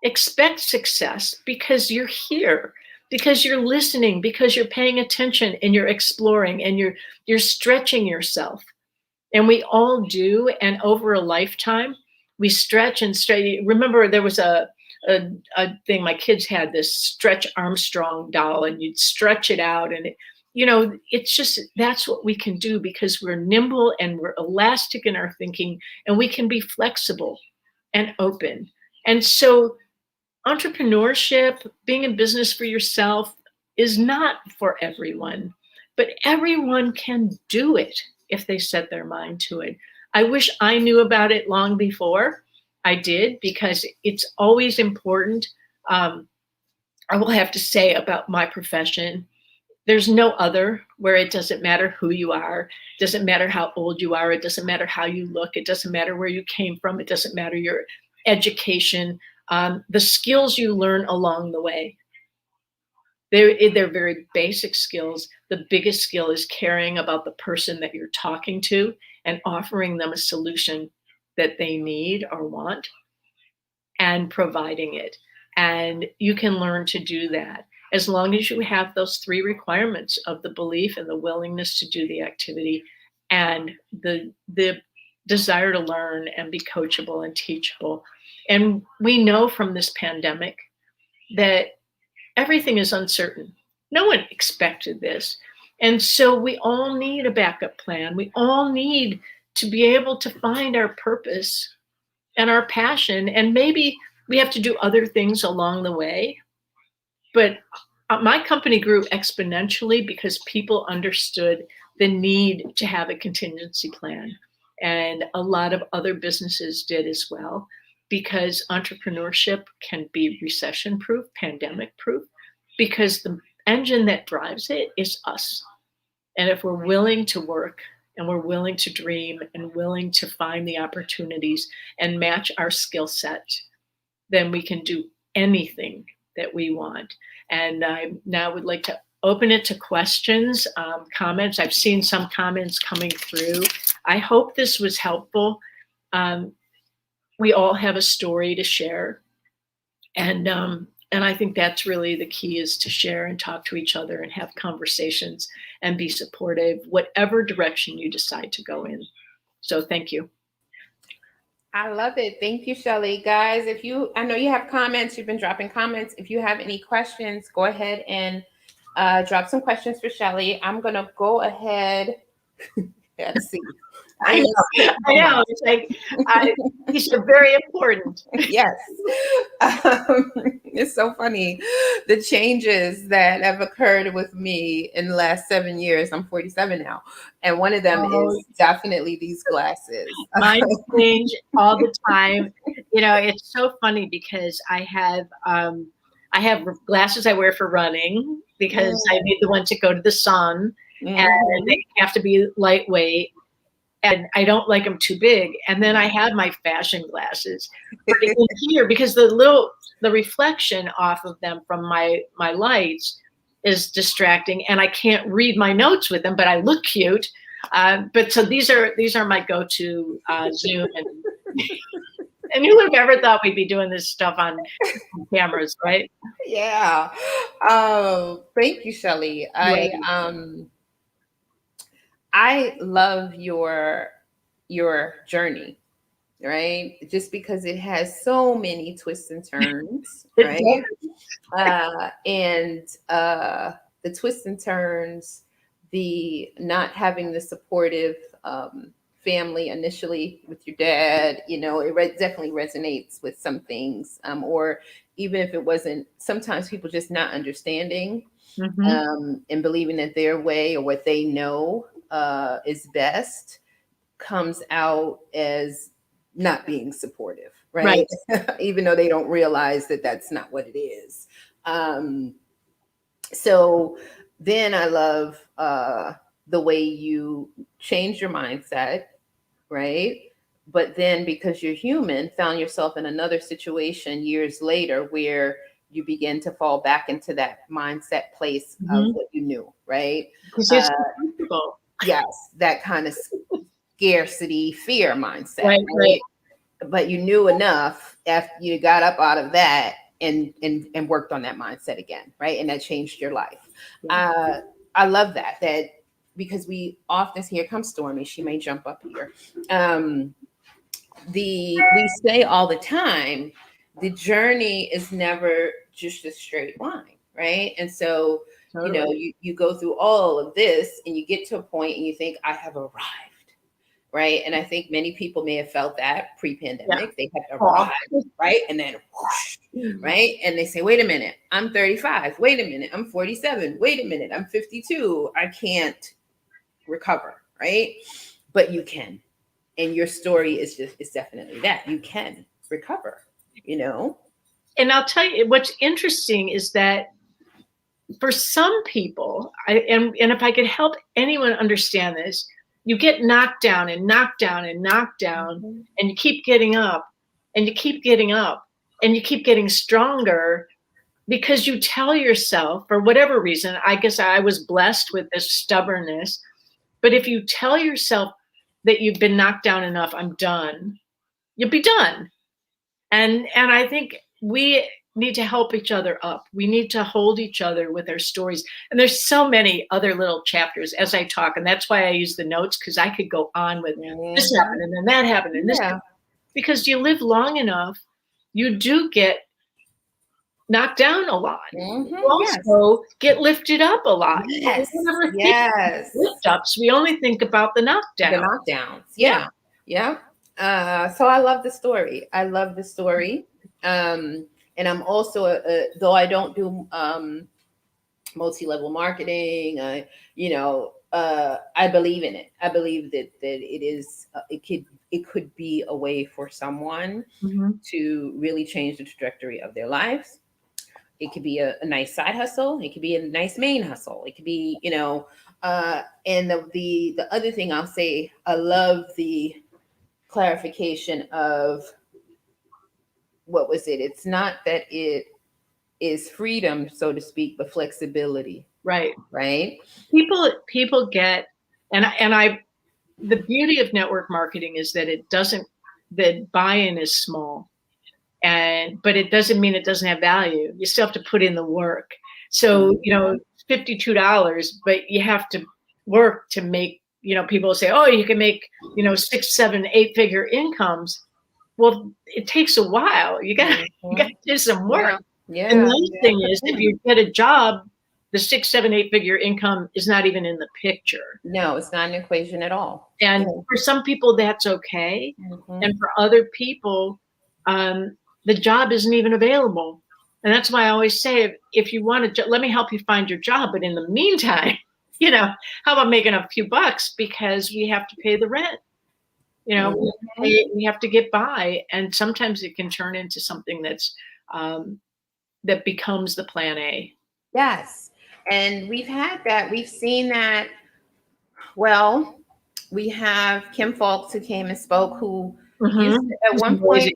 Expect success, because you're here, because you're listening, because you're paying attention, and you're exploring, and you're stretching yourself. And we all do. And over a lifetime, we stretch and stretch. Remember, there was a thing, my kids had this Stretch Armstrong doll, and you'd stretch it out, and it's just, that's what we can do, because we're nimble and we're elastic in our thinking, and we can be flexible and open. And so entrepreneurship, being in business for yourself, is not for everyone, but everyone can do it if they set their mind to it. I wish I knew about it long before I did, because it's always important. I will have to say about my profession, there's no other where it doesn't matter who you are, it doesn't matter how old you are, it doesn't matter how you look, it doesn't matter where you came from, it doesn't matter your education, the skills you learn along the way. They're very basic skills. The biggest skill is caring about the person that you're talking to and offering them a solution that they need or want, and providing it. And you can learn to do that as long as you have those 3 requirements of the belief and the willingness to do the activity, and the desire to learn and be coachable and teachable. And we know from this pandemic that everything is uncertain. No one expected this. And so we all need a backup plan. We all need to be able to find our purpose and our passion. And maybe we have to do other things along the way. But my company grew exponentially because people understood the need to have a contingency plan. And a lot of other businesses did as well, because entrepreneurship can be recession proof, pandemic proof, because the engine that drives it is us. And if we're willing to work and we're willing to dream and willing to find the opportunities and match our skill set, then we can do anything that we want. And I now would like to open it to questions, comments. I've seen some comments coming through. I hope this was helpful. We all have a story to share. And I think that's really the key, is to share and talk to each other and have conversations and be supportive, whatever direction you decide to go in. So thank you. I love it. Thank you, Shelley. Guys, I know you have comments, you've been dropping comments. If you have any questions, go ahead and drop some questions for Shelley. I'm going to go ahead. Let's see. I know. It's like, these are very important. Yes. It's so funny. The changes that have occurred with me in the last 7 years. I'm 47 now. And one of them is definitely these glasses. Mine change all the time. You know, it's so funny because I have glasses I wear for running because I need the ones that go to the sun, and they have to be lightweight. And I don't like them too big. And then I have my fashion glasses in here because the reflection off of them from my lights is distracting, and I can't read my notes with them, but I look cute. But so these are my go-to Zoom, and who would have ever thought we'd be doing this stuff on cameras, right? Yeah. Thank you, Shelley. I love your journey, right? Just because it has so many twists and turns, right? And the twists and turns, the not having the supportive family initially with your dad, you know, it definitely resonates with some things, or even if it wasn't, sometimes people just not understanding and believing that their way or what they know is best comes out as not being supportive, right? Even though they don't realize that that's not what it is. So then I love the way you change your mindset, right? But then because you're human, found yourself in another situation years later where you begin to fall back into that mindset place of what you knew, right? Yes, that kind of scarcity, fear mindset, right? But you knew enough after you got up out of that and worked on that mindset again, right? And that changed your life. I love that because we often, here comes Stormy, she may jump up here. We say all the time, the journey is never just a straight line, right? And so, you know, you go through all of this and you get to a point and you think, I have arrived, right? And I think many people may have felt that pre-pandemic. They had arrived, right? And then whoosh, right? And they say, wait a minute, I'm 35. Wait a minute, I'm 47. Wait a minute, I'm 52. I can't recover, right? But you can. And your story is definitely that. You can recover, you know? And I'll tell you, what's interesting is that for some people, and if I could help anyone understand this, you get knocked down and knocked down and knocked down, and you keep getting up and you keep getting up and you keep getting stronger because you tell yourself, for whatever reason, I guess I was blessed with this stubbornness, but if you tell yourself that you've been knocked down enough, I'm done, you'll be done. And I think we need to help each other up. We need to hold each other with our stories. And there's so many other little chapters as I talk. And that's why I use the notes, because I could go on with this happened and then that happened and this happened. Because you live long enough, you do get knocked down a lot. Mhm, You yes. also get lifted up a lot. But we Yes. never think Yes. lift ups. We only think about the The knockdown. knockdowns. Yeah. Yeah. Yeah. So I love the story. I love the story. Um, and I'm also, though I don't do multi-level marketing, I believe in it. I believe that it is, it could be a way for someone Mhm. to really change the trajectory of their lives. It could be a nice side hustle. It could be a nice main hustle. It could be, and the other thing I'll say, I love the clarification of what was it? It's not that it is freedom, so to speak, but flexibility, Right. right? People get, and the beauty of network marketing is that it doesn't, that buy-in is small, but it doesn't mean it doesn't have value. You still have to put in the work. So, $52, but you have to work to make, people say, oh, you can make, 6, 7, 8-figure incomes. Well, it takes a while. You got to do some work. Yeah. And the Yeah. nice thing is, if you get a job, the 6, 7, 8-figure income is not even in the picture. No, it's not an equation at all. And Yeah. for some people, that's okay. Mhm. And for other people, the job isn't even available. And that's why I always say, if you want to, let me help you find your job. But in the meantime, how about making a few bucks, because we have to pay the rent. We have to get by. And sometimes it can turn into something that becomes the plan A. Yes. And we've had that. We've seen that. Well, we have Kim Falks who came and spoke, who used Mm-hmm. to, at It's one point amazing.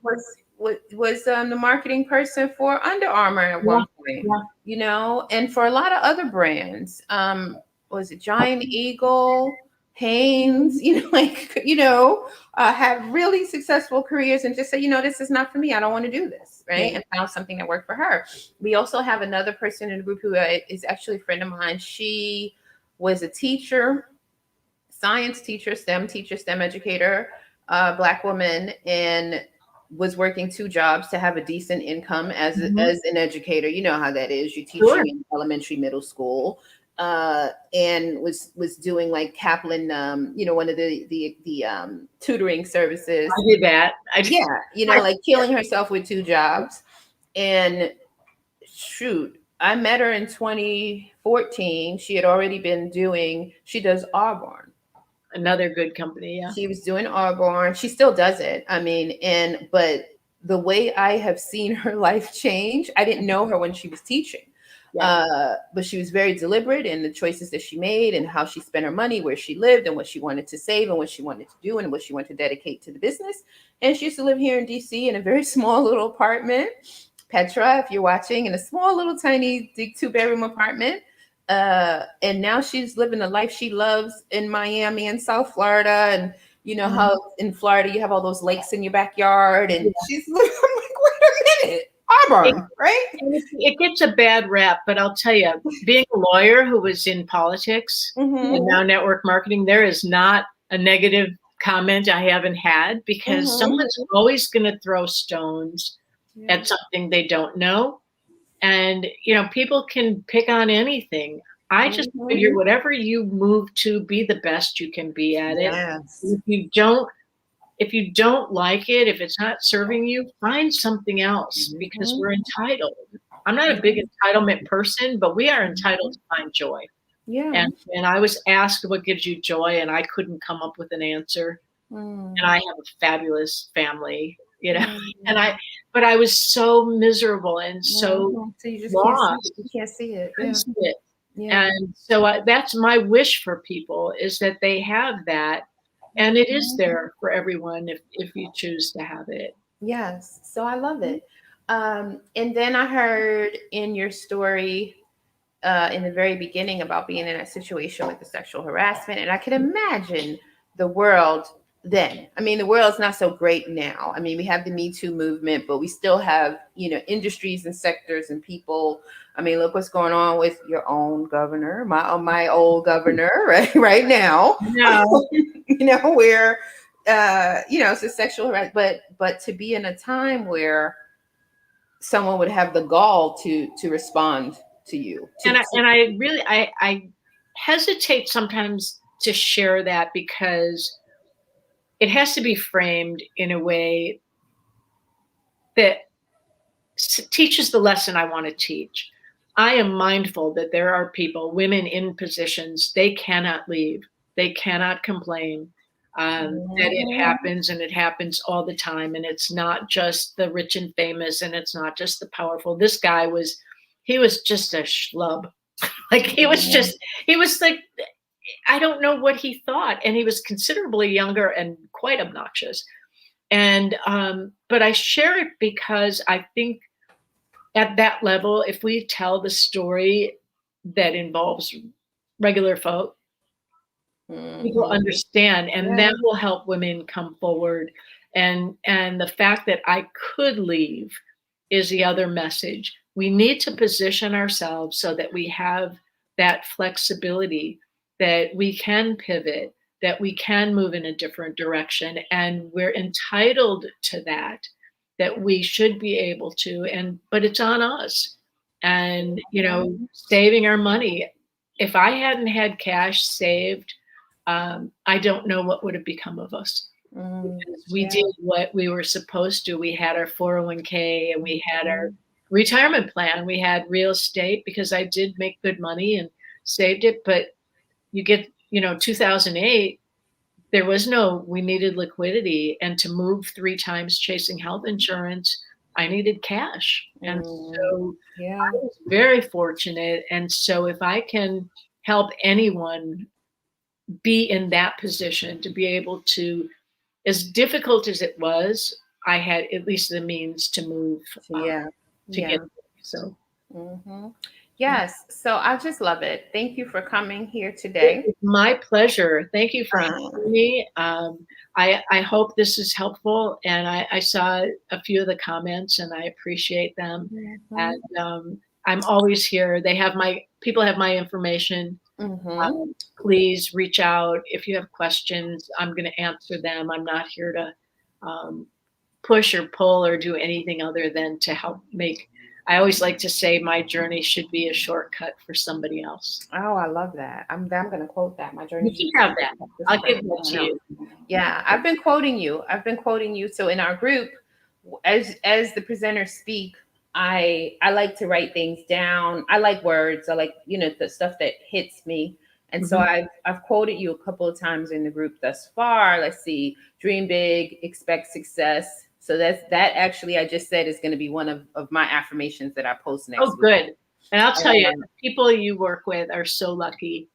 was the marketing person for Under Armour at Yeah, one point, yeah. and for a lot of other brands. Was it Giant Eagle, Hanes? Have really successful careers and just say, this is not for me. I don't want to do this, right? Yeah. And found something that worked for her. We also have another person in the group who is actually a friend of mine. She was a teacher, science teacher, STEM educator, Black woman, and was working 2 jobs to have a decent income as Mhm. as an educator. You know how that is. You're Sure. teaching in elementary, middle school, and was doing like Kaplan, one of the tutoring services. I did that. Yeah, I like killing herself with 2 jobs. And shoot, I met her in 2014. She had already been doing. She does Arbonne. Another good company, yeah. She was doing Arbonne. She still does it. I mean, but the way I have seen her life change, I didn't know her when she was teaching. Yeah. But she was very deliberate in the choices that she made and how she spent her money, where she lived, and what she wanted to save, and what she wanted to do, and what she wanted to dedicate to the business. And she used to live here in DC in a very small little apartment. Petra, if you're watching, in a small little tiny 2-bedroom apartment. And now she's living the life she loves in Miami and South Florida. And you know how in Florida you have all those lakes in your backyard, and she's I'm like, wait a minute, Auburn, right? It gets a bad rap, but I'll tell you, being a lawyer who was in politics and now network marketing, there is not a negative comment I haven't had, because someone's always going to throw stones at something they don't know. And, people can pick on anything. I just figure whatever you move to, be the best you can be at it. Yes. If you don't like it, if it's not serving you, find something else, because we're entitled. I'm not a big entitlement person, but we are entitled to find joy. Yeah. And I was asked what gives you joy, and I couldn't come up with an answer. And I have a fabulous family, but I was so miserable and so you just lost. can't see it. Couldn't see it. Yeah. And so that's my wish for people, is that they have that. And it is there for everyone if you choose to have it. Yes. So I love it. And then I heard in your story in the very beginning about being in a situation with the sexual harassment. And I can imagine the world then. I mean, the world's not so great now. I mean, we have the Me Too movement, but we still have, industries and sectors and people. I mean, look what's going on with your own governor, my old governor, right now. No. Where it's a sexual harassment, but to be in a time where someone would have the gall to respond to you. And I really, I hesitate sometimes to share that because it has to be framed in a way that teaches the lesson I want to teach. I am mindful that there are people, women in positions, they cannot leave. They cannot complain. That it happens, and it happens all the time. And it's not just the rich and famous, and it's not just the powerful. This guy he was just a schlub. Like he was like, I don't know what he thought. And he was considerably younger and quite obnoxious. And, but I share it because I think at that level, if we tell the story that involves regular folk, people understand, and that will help women come forward. And the fact that I could leave is the other message. We need to position ourselves so that we have that flexibility, that we can pivot, that we can move in a different direction, and we're entitled to that, that we should be able to, but it's on us. And, saving our money. If I hadn't had cash saved, I don't know what would have become of us. We did what we were supposed to. We had our 401k, and we had our retirement plan. We had real estate because I did make good money and saved it. But you get, 2008, we needed liquidity. And to move 3 times chasing health insurance, I needed cash. And so I was very fortunate. And so if I can help anyone be in that position, to be able to, as difficult as it was, I had at least the means to move to get there. So yes, so I just love it. Thank you for coming here today. It's my pleasure. Thank you for having me. I hope this is helpful, and I saw a few of the comments, and I appreciate them. And I'm always here. People have my information. Please reach out if you have questions. I'm going to answer them. I'm not here to push or pull or do anything other than to help make. I always like to say my journey should be a shortcut for somebody else. Oh, I love that. I'm going to quote that. My journey. You can have that. I'll give that to you. Yeah, I've been quoting you. So in our group, as the presenters speak, I like to write things down. I like words. I like, the stuff that hits me. And so I've quoted you a couple of times in the group thus far. Let's see, dream big, expect success. So that actually I just said is going to be one of my affirmations that I post next week. Oh, good. And I'll tell you, the people you work with are so lucky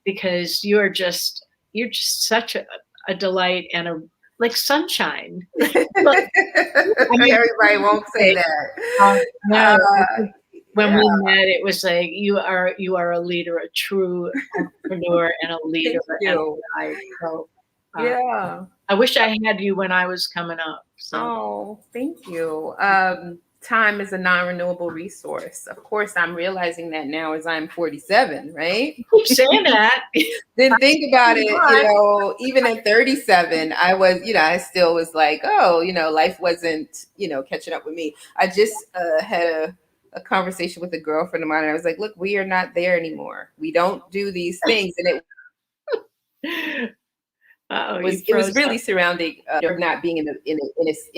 because you're just such a delight and like sunshine. Everybody won't say that. When we met, it was like you are a leader, a true entrepreneur, and a leader. I wish I had you when I was coming up. So. Oh, thank you. Time is a non-renewable resource. Of course, I'm realizing that now as I'm 47, right? Keep saying that. Then think about it, even at 37, I was, I still was like, life wasn't, catching up with me. I just had a conversation with a girlfriend of mine, and I was like, look, we are not there anymore. We don't do these things. And it was really surrounding not being in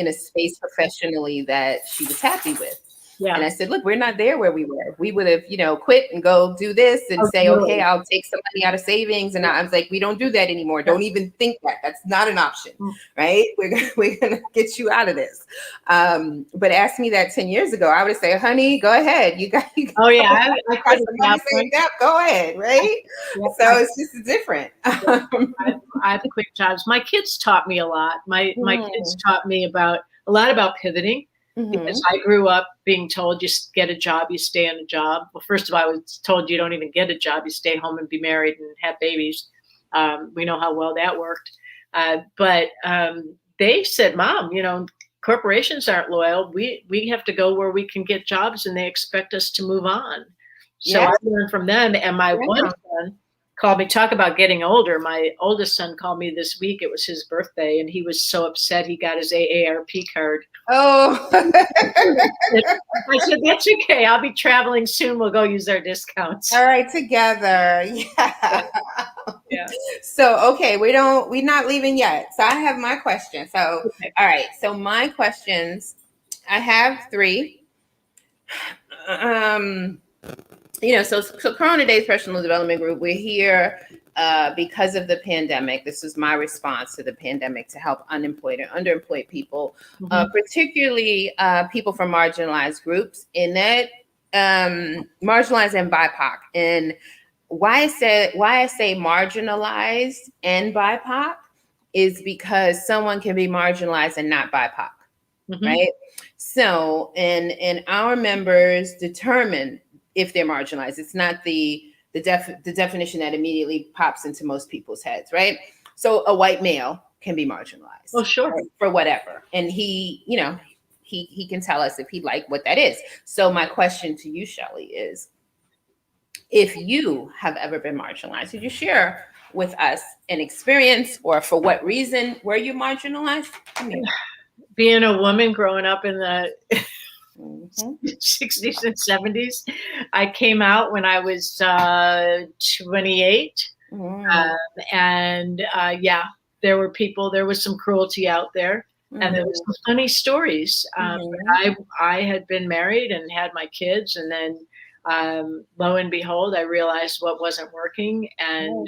a space professionally that she was happy with. Yeah. And I said, look, we're not there where we were. We would have, quit and go do this and say, okay, I'll take some money out of savings. And I was like, we don't do that anymore. Don't even think that. That's not an option, right? We're gonna get you out of this. But ask me that 10 years ago, I would say, honey, go ahead. You got oh yeah, I got some money saved up. Go ahead, right? So it's just different. I have quick jobs. My kids taught me a lot. My kids taught me a lot about pivoting. Because I grew up being told you get a job, you stay in a job. Well, first of all, I was told you don't even get a job, you stay home and be married and have babies. We know how well that worked. But they said, Mom, corporations aren't loyal. We have to go where we can get jobs and they expect us to move on. So I learned from them. And my one son, called me. Talk about getting older. My oldest son called me this week. It was his birthday, and he was so upset he got his AARP card. Oh. I said, that's okay. I'll be traveling soon. We'll go use our discounts. All right, together. Yeah. Yeah. So, okay, we're not leaving yet. So I have my question. So, Okay. all right. So my questions, I have three. So Corona Days Professional Development Group, we're here because of the pandemic. This is my response to the pandemic to help unemployed and underemployed people, particularly people from marginalized groups, in that marginalized and BIPOC. And why I say marginalized and BIPOC is because someone can be marginalized and not BIPOC, right? So, and our members determine if they're marginalized. It's not the definition that immediately pops into most people's heads, right? So a white male can be marginalized. Oh, sure. For whatever. And he can tell us if he'd like what that is. So my question to you, Shelley, is if you have ever been marginalized, could you share with us an experience, or for what reason were you marginalized? Being a woman growing up in the 60s and 70s, I came out when I was 28. And there were people, there was some cruelty out there, and there was some funny stories. I had been married and had my kids, and then lo and behold, I realized what wasn't working. And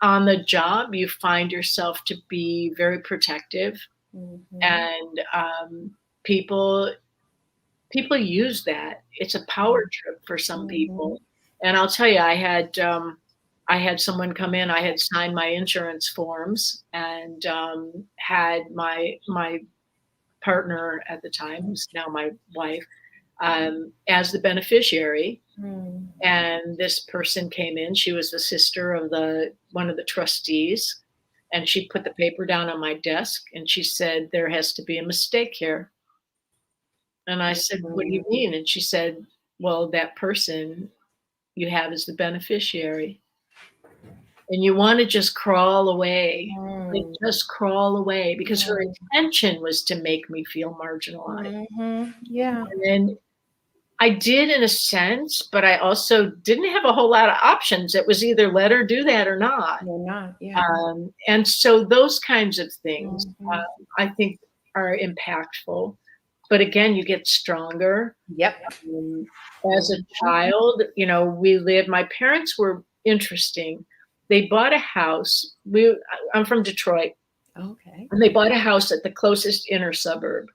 on the job, you find yourself to be very protective, and people use that. It's a power trip for some people. And I'll tell you, I had someone come in. I had signed my insurance forms, and had my partner at the time, who's now my wife, as the beneficiary. And this person came in. She was the sister of one of the trustees, and she put the paper down on my desk, and she said, "There has to be a mistake here." And I said, "What do you mean?" And she said, "Well, that person you have is the beneficiary." And you want to just crawl away, just crawl away, because her intention was to make me feel marginalized. Yeah. And I did, in a sense, but I also didn't have a whole lot of options. It was either let her do that or not. Yeah. And so those kinds of things, I think, are impactful. But again, you get stronger. Yep. As a child, my parents were interesting. They bought a house. I'm from Detroit. Okay. And they bought a house at the closest inner suburb.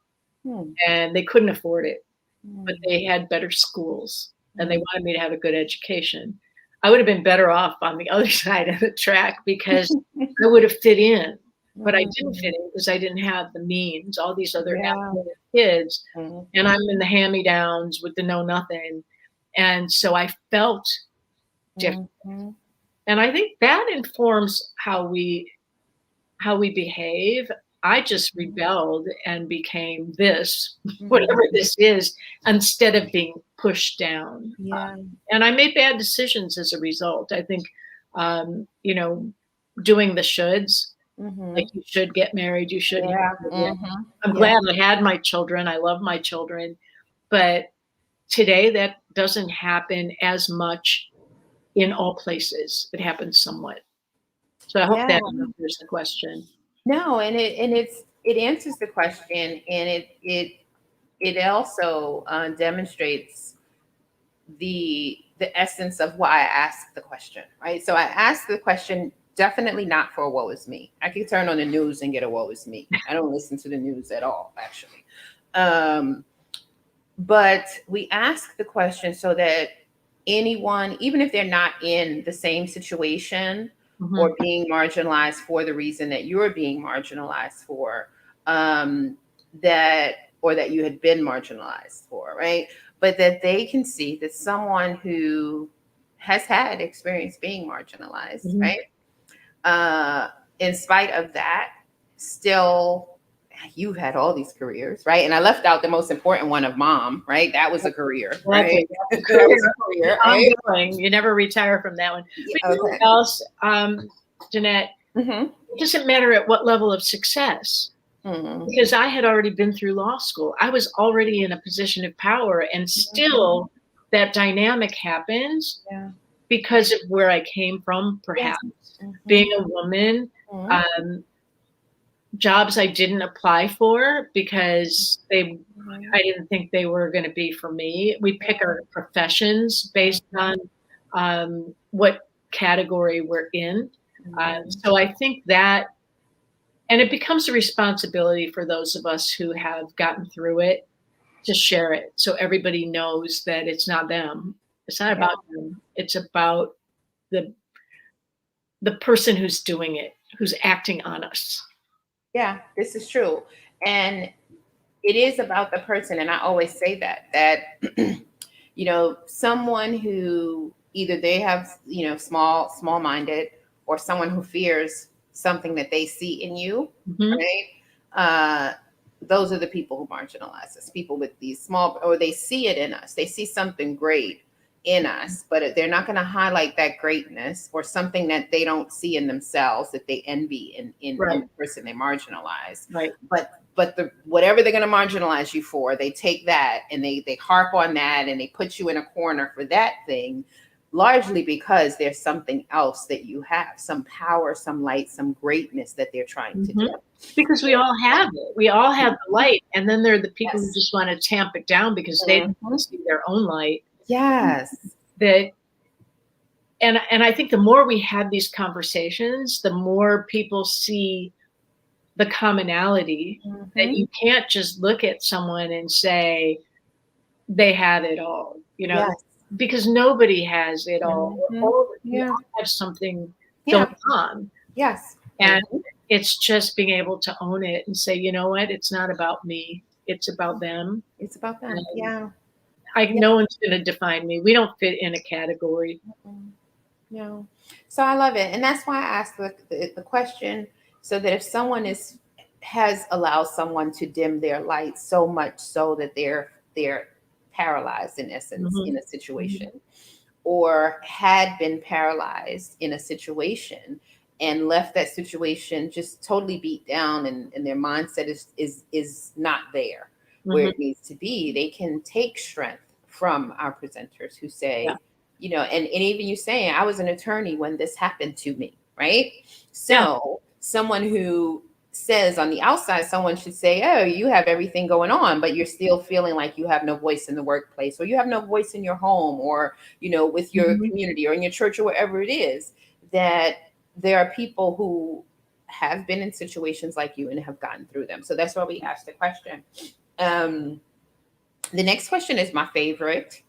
And they couldn't afford it, but they had better schools, and they wanted me to have a good education. I would have been better off on the other side of the track, because I would have fit in. But I didn't fit in because I didn't have the means. All these other kids, and I'm in the hand-me-downs with the know-nothing. And so I felt different. And I think that informs how we behave. I just rebelled and became this, whatever this is, instead of being pushed down. And I made bad decisions as a result. I think, doing the shoulds, like you should get married, you should. I'm glad I had my children. I love my children. But today that doesn't happen as much in all places. It happens somewhat. So I hope that answers the question. No, and it answers the question, and it also demonstrates the essence of why I asked the question, right? So I asked the question definitely not for a woe is me. I could turn on the news and get a woe is me. I don't listen to the news at all, actually. But we ask the question so that anyone, even if they're not in the same situation, or being marginalized for the reason that you're being marginalized for, that you had been marginalized for, right? But that they can see that someone who has had experience being marginalized, right? In spite of that, still you've had all these careers, right? And I left out the most important one of mom, right? That was a career, right? Exactly. That was a career, right? Ongoing. You never retire from that one. Yeah, But you know okay. what else, Jeanette? Mm-hmm. It doesn't matter at what level of success, Mm-hmm. because I had already been through law school. I was already in a position of power, and still that dynamic happens Yeah. because of where I came from, Yes. perhaps. Mm-hmm. Being a woman, Mm-hmm. jobs I didn't apply for because Mm-hmm. I didn't think they were going to be for me. We pick our professions based on what category we're in. So I think that, and it becomes a responsibility for those of us who have gotten through it to share it, so everybody knows that it's not them. It's not Yeah. about them. It's about the the person who's doing it, who's acting on us. Yeah, this is true. And it is about the person. And I always say that someone who either they have, small minded, or someone who fears something that they see in you, Mhm. right? Uh, those are the people who marginalize us, people with these small, or they see it in us. They see something great in us, but they're not going to highlight that greatness or something that they don't see in themselves that they envy in Right, the person they marginalize. right. But the whatever they're going to marginalize you for, they take that and they harp on that and they put you in a corner for that thing, largely because there's something else that you have, some power, some light, some greatness that they're trying to Mhm. do. Because we all have it. We all have the light, and then there are the people who Yes. just wanna tamp it down because they don't Mhm. see their own light. Yes. That and I think the more we have these conversations, the more people see the commonality, that Mhm. you can't just look at someone and say, "They have it all," Yes. because nobody has it all. Mhm. We Yeah. all have something going Yeah. on, Yes. and Mhm. it's just being able to own it and say, "You know what? It's not about me. It's about them." It's about them. And Yeah. Yeah. no one's gonna define me. We don't fit in a category. Mhm. No. So I love it. And that's why I asked the question, so that if someone has allowed someone to dim their light so much so that they're paralyzed in essence Mhm, in a mhm. situation, or had been paralyzed in a situation and left that situation just totally beat down, and their mindset is not there where Mhm. it needs to be, they can take strength from our presenters who Yeah, say, and even you saying, I was an attorney when this happened to me, right? yeah, So someone who says on the outside, someone should say, oh, you have everything going on, but you're still feeling like you have no voice in the workplace, or you have no voice in your home, or with your mhm. community or in your church or wherever it is, that there are people who have been in situations like you and have gotten through them. So that's why we asked the question. um, the next question is my favorite.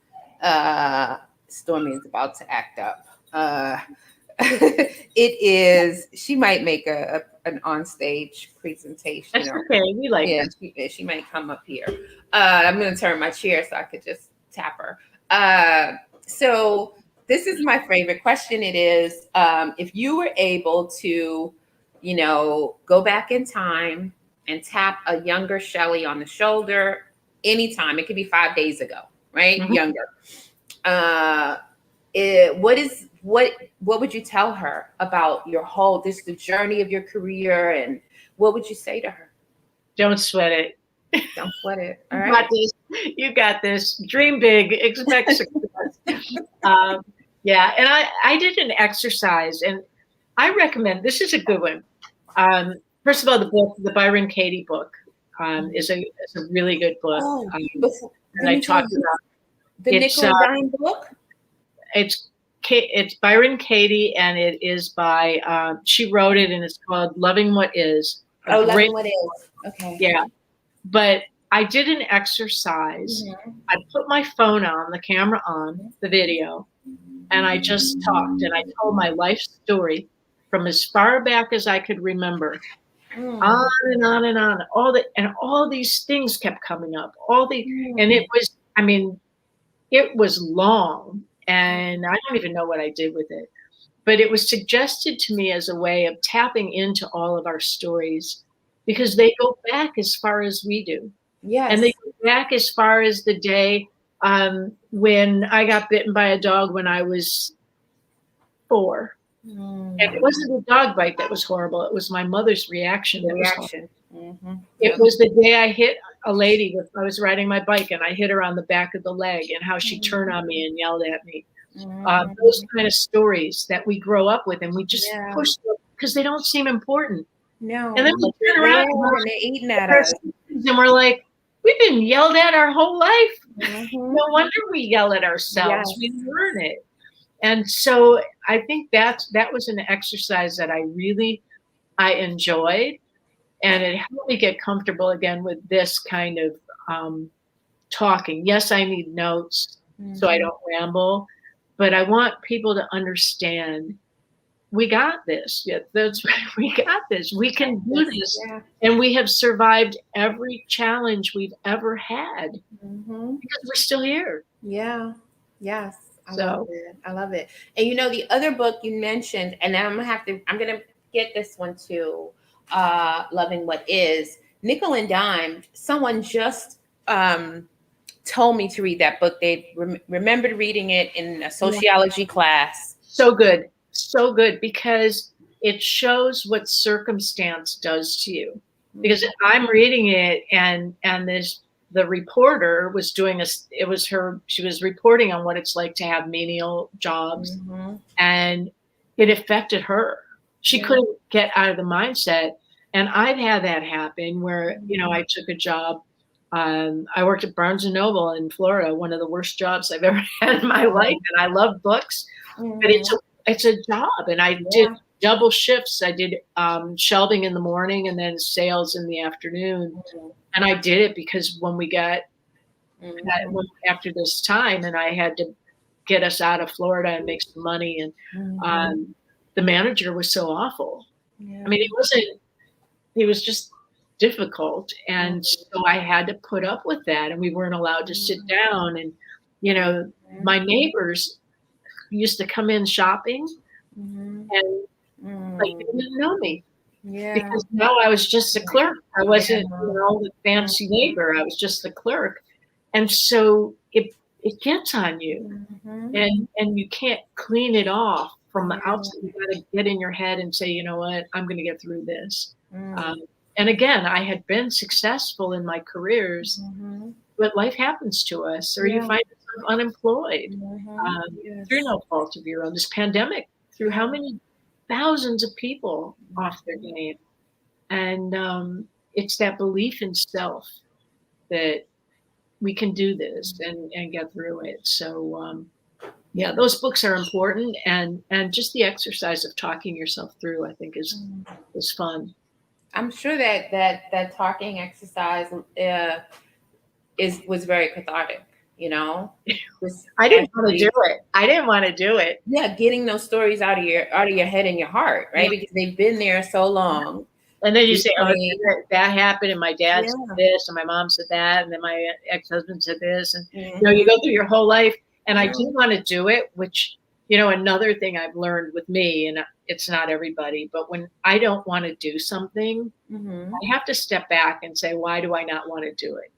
Stormy is about to act up. It is, she might make an on-stage presentation, That's okay, we like yeah, her. she might come up here. I'm going to turn my chair so I could just tap her. So this is my favorite question. It is, if you were able to, go back in time and tap a younger Shelley on the shoulder anytime, it could be 5 days ago, right? Mhm. Younger. Uh, what would you tell her about the journey of your career, and what would you say to her? Don't sweat it. Don't sweat it. All You got right. this. You got this. Dream big, expect success. Um, yeah, and I did an exercise, and I recommend this is a good one. Um, First of all, the Byron Katie book, is a really good book, Oh, and let I me tell talk you, about the it's nickel and dime book. it's it's Byron Katie, and it is by she wrote it, and it's called Loving What Is. A Oh, great, loving what is. Okay. yeah. But I did an exercise. Mhm. I put my phone on, the camera on, the video, and I just talked, and I told my life story from as far back as I could remember, on Mm. and on and on. All these things kept coming up. And it Mm. was, I mean, it was long, and I don't even know what I did with it. But it was suggested to me as a way of tapping into all of our stories because they go back as far as we do. And they Yes. go back as far as the day when I got bitten by a dog when I was 4. And it Mm. wasn't the dog bite that was horrible. It was my mother's reaction The that was horrible. reaction. Hmm. It Yep. was the day I hit a lady I was riding my bike and I hit her on the back of the leg and how she turned on me and yelled at me. Those Hmm. kind of stories that we grow up with and we just Yeah. push them because they don't seem important. And No, then we but they're turn around and there and they're eating at we're us. and we're like, we've been yelled at our whole life. Hmm. No wonder we yell at ourselves. We Yes. learn it. And so I think that was an exercise that I enjoyed, and it helped me get comfortable again with this kind of talking. Yes, I need notes so I Hmm. don't ramble, but I want people to understand we got this. Yeah, that's right. We got this. We can do this. Yeah. And we have survived every challenge we've ever had Hmm. because we're still here. Yeah. Yes. I love So, it. I love it. And the other book you mentioned, and I'm gonna get this one too. Loving What Is. Nickel and Dime. Someone just told me to read that book. They remembered reading it in a yeah, sociology class. so good. So good because it shows what circumstance does to you. Because I'm reading it and the reporter was doing she was reporting on what it's like to have menial jobs Mm-hmm. and it affected her. She Yeah. couldn't get out of the mindset. And I've had that happen where, I took a job. I worked at Barnes and Noble in Florida, one of the worst jobs I've ever had in my life. And I love books, but Mm-hmm. it's a job. And I did Yeah. double shifts. I did shelving in the morning and then sales in the afternoon. And I did it because Mm-hmm. after this time, and I had to get us out of Florida and make some money. And Mm-hmm. um, the manager was so awful. I mean, Yeah. he was just difficult. And so I had to put up with that. And we weren't allowed to sit down. And, my neighbors used to come in shopping Mm-hmm. and like they Mm. didn't know me Yeah. because now I was just a clerk. I wasn't, Yeah. the fancy neighbor. I was just the clerk. And so it gets on you. Mm-hmm. And you can't clean it off from the Yeah. outside. You got to get in your head and say, you know what, I'm going to get through this. Mm. Um, and again, I had been successful in my careers, Mm-hmm. but life happens to us, or you Yeah. find yourself unemployed Mm-hmm. Yes. through no fault of your own. This pandemic threw how many thousands of people off their game, and it's that belief in self that we can do this and get through it. So yeah, those books are important, and just the exercise of talking yourself through, I think, is fun. I'm sure that talking exercise was very cathartic. Just I didn't want to do actually, it. I didn't want to do it. yeah, getting those stories out of your head and your heart, Yeah. right? Because they've been there so long. And then you say, oh, Like, that happened, and my dad yeah. said this, and my mom said that, and then my ex-husband said this, and Mm-hmm. you go through your whole life. And I Yeah. do want to do it, which another thing I've learned with me, and it's not everybody, but when I don't want to do something, Mm-hmm. I have to step back and say, why do I not want to do it?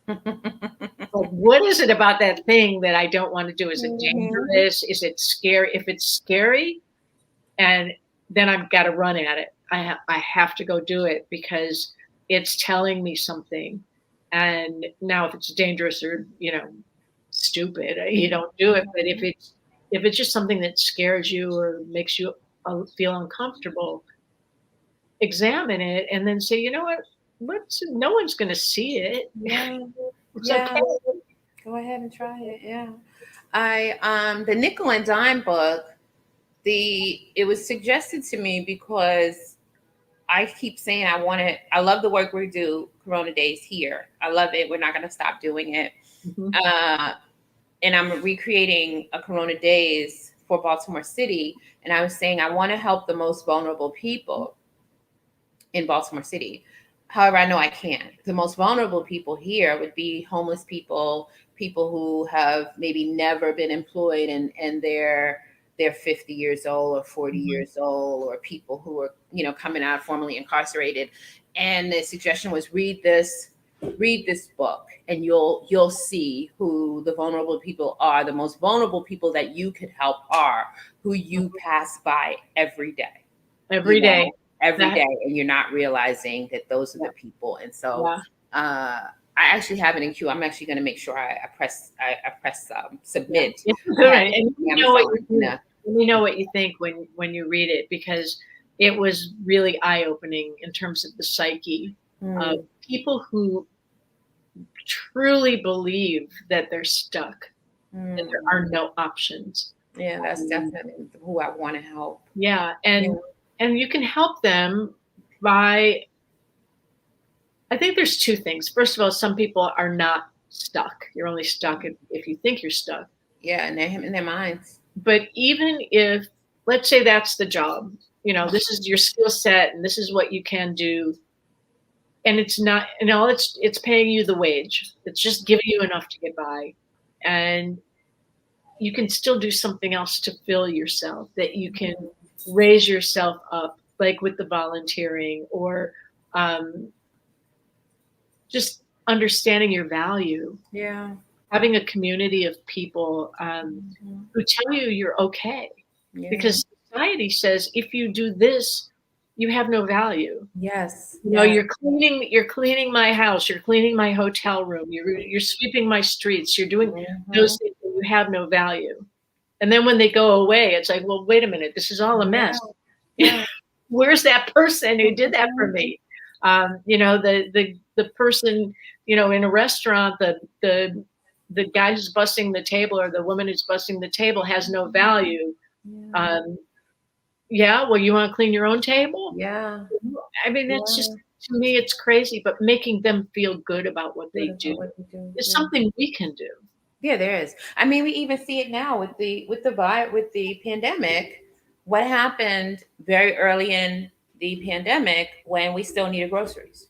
Like, what is it about that thing that I don't want to do? Is it Mm-hmm. dangerous? Is it scary? If it's scary, and then I've got to run at it. I have to go do it because it's telling me something. And now, if it's dangerous or stupid, you don't do it. But if it's just something that scares you or makes you feel uncomfortable, examine it and then say, you know what? No one's going to see it. Yeah. It's Yeah. okay. Go ahead and try it. Yeah. The Nickel and Dime book, it was suggested to me because I keep saying I love the work we do Corona Days here. I love it. We're not going to stop doing it. Mhm. And I'm recreating a Corona Days for Baltimore City. And I was saying I want to help the most vulnerable people in Baltimore City. However, I know I can't. The most vulnerable people here would be homeless people, people who have maybe never been employed and they're 50 years old or 40 Mhm. years old, or people who are, coming out formerly incarcerated. And the suggestion was read this book, and you'll see who the vulnerable people are. The most vulnerable people that you could help are who you pass by every day, Every day. every That, day, and you're not realizing that those are yeah, the people. And so yeah, I actually have it in queue. I'm actually going to make sure I press yeah. submit. It's I have good. it And on you know what you Amazon. think. You know what you think when you read it, because it was really eye-opening in terms of the psyche of Mm, people who truly believe that they're stuck, that there mm. are no options. Yeah, that's Um, definitely who I want to help. yeah, Yeah. and you can help them by, I think there's two things. First of all, some people are not stuck. You're only stuck if you think you're stuck. Yeah, and they're in their minds. But even if, let's say that's the job, this is your skill set and this is what you can do, and it's not, it's paying you the wage. It's just giving you enough to get by. And you can still do something else to fill yourself, that you can raise yourself up, like with the volunteering, or um, just understanding your value, Yeah. having a community of people Mhm. who tell you you're okay. Yeah. Because society says if you do this, you have no value. Yes. Yeah. You're cleaning my house, you're cleaning my hotel room, you're sweeping my streets, you're doing Mhm. those things, and you have no value. And then when they go away, it's like, well, wait a minute, this is all a Yeah. mess. Yeah. Where's that person who did that for Mhm. me? The person, in a restaurant, the guy who's busting the table or the woman who's busting the table has no value. Yeah. Um, yeah, well, you want to clean your own table? Yeah. I mean, that's just, Yeah. to me, it's crazy. But making them feel good about what Good they about do what you do. is Yeah. something we can do. Yeah, there is. I mean, we even see it now with the pandemic. What happened very early in the pandemic when we still needed groceries,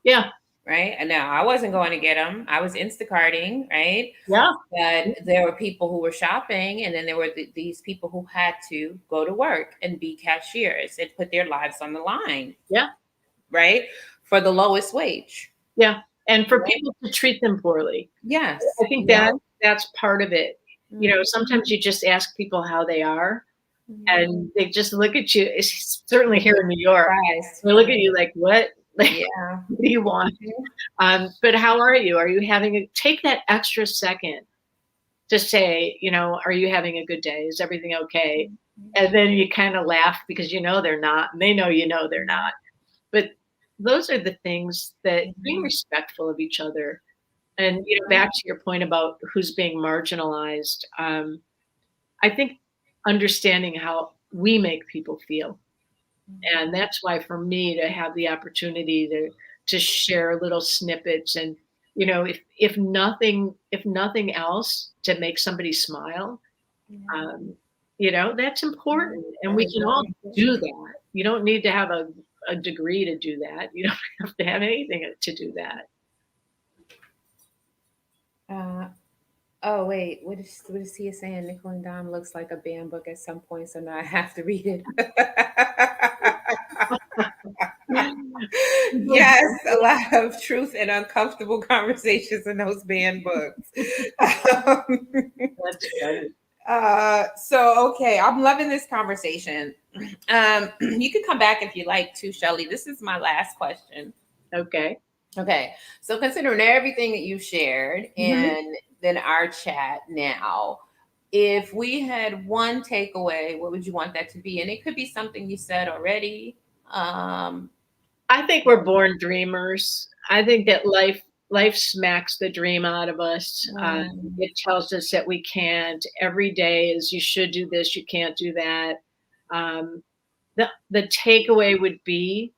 Yeah, right? And now I wasn't going to get them. I was Instacarting, right? yeah, But there were people who were shopping, and then there were these people who had to go to work and be cashiers and put their lives on the line, yeah, right? For the lowest wage. yeah. And for Right? people to treat them poorly. Yes. I think Yeah. that's part of it. Mhm. Sometimes you just ask people how they are, Mhm. and they just look at you. It's certainly here in New York. Surprised. They look at you like, "What? Like, Yeah. what do you want?" Mhm. But how are you? Are you having take that extra second to say, "Are you having a good day? Is everything okay?" And then you kind of laugh because they're not, and they know they're not. But those are the things that, being Mhm. respectful of each other. And Mhm. back to your point about who's being marginalized, I think understanding how we make people feel, and Mhm. that's why for me to have the opportunity to share little snippets, and if nothing else, to make somebody smile, Yeah. um, that's Mhm. important, and That we is can all very do important. that. You don't need to have a degree to do that. You don't have to have anything to do that. Uh, oh wait, what is he saying? Nickel and Dime looks like a banned book at some point, so now I have to read it. People Yes, a lot of truth and uncomfortable conversations in those banned books. Um, That's funny. so okay, I'm loving this conversation. You can come back if you like to, Shelley. This is my last question. Okay. Okay, so considering everything that you shared Mhm. and then our chat now, if we had one takeaway, what would you want that to be? And it could be something you said already. Um, I think we're born dreamers. I think that life smacks the dream out of us. um, It tells us that we can't. Every day is, you should do this, you can't do that. Um, the takeaway would be,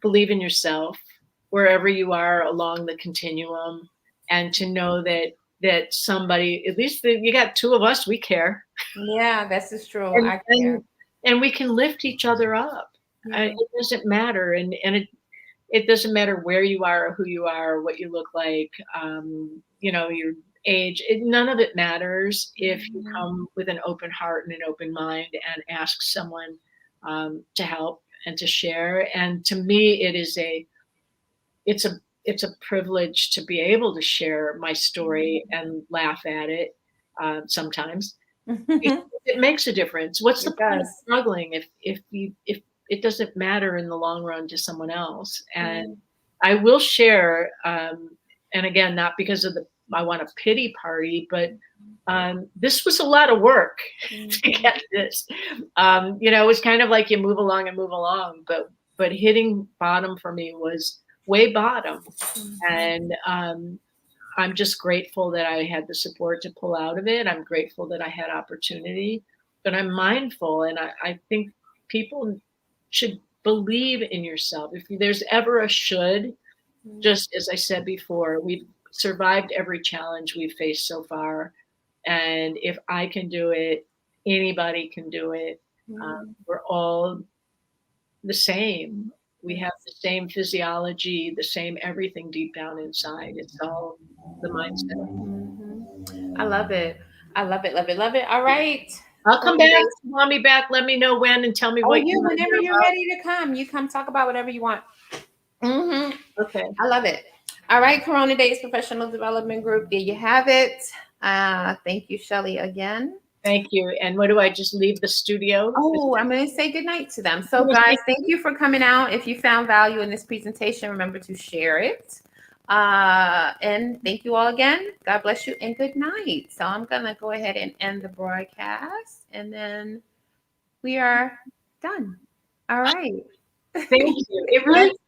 believe in yourself wherever you are along the continuum, and to know that somebody, at least you got two of us, we care, yeah, this is true. and I care. and and we can lift each other up. Yeah. It doesn't matter, and it doesn't matter where you are or who you are or what you look like. age, none of it matters if you Mhm. come with an open heart and an open mind and ask someone to help and to share. And to me, it's a it's a privilege to be able to share my story and laugh at it sometimes. Because it makes a difference. What's the It point of does. struggling if it doesn't matter in the long run to someone else? And Mm. I will share, and again, not because of the I want a pity party, but this was a lot of work to Mhm. get this. It was kind of like you move along, but hitting bottom for me was way bottom, Mhm. and I'm just grateful that I had the support to pull out of it. I'm grateful that I had opportunity, but I'm mindful. And I think people should believe in yourself. If there's ever a should, Mhm. just as I said before, we've survived every challenge we've faced so far. And if I can do it, anybody can do it. Mhm. We're all the same. We have Yes. the same physiology, the same everything deep down inside. It's all the mindset. Mhm. I love it. I love it. Love it. Love it. All right. I'll come Corona back. days. You want me back? Let me know when and tell me Oh, what you yeah. want to Whenever hear you're ready to come, you come talk about whatever you want. Hmm. about. Okay. I love it. All right, Corona Days Professional Development Group. There you have it. Thank you, Shelley, again. Thank you. And what do I just leave the studio? Oh, I'm going to say goodnight to them. So, guys, thank you for coming out. If you found value in this presentation, remember to share it. And thank you all again. God bless you and good night. So, I'm going to go ahead and end the broadcast and then we are done. All right. Thank you. It really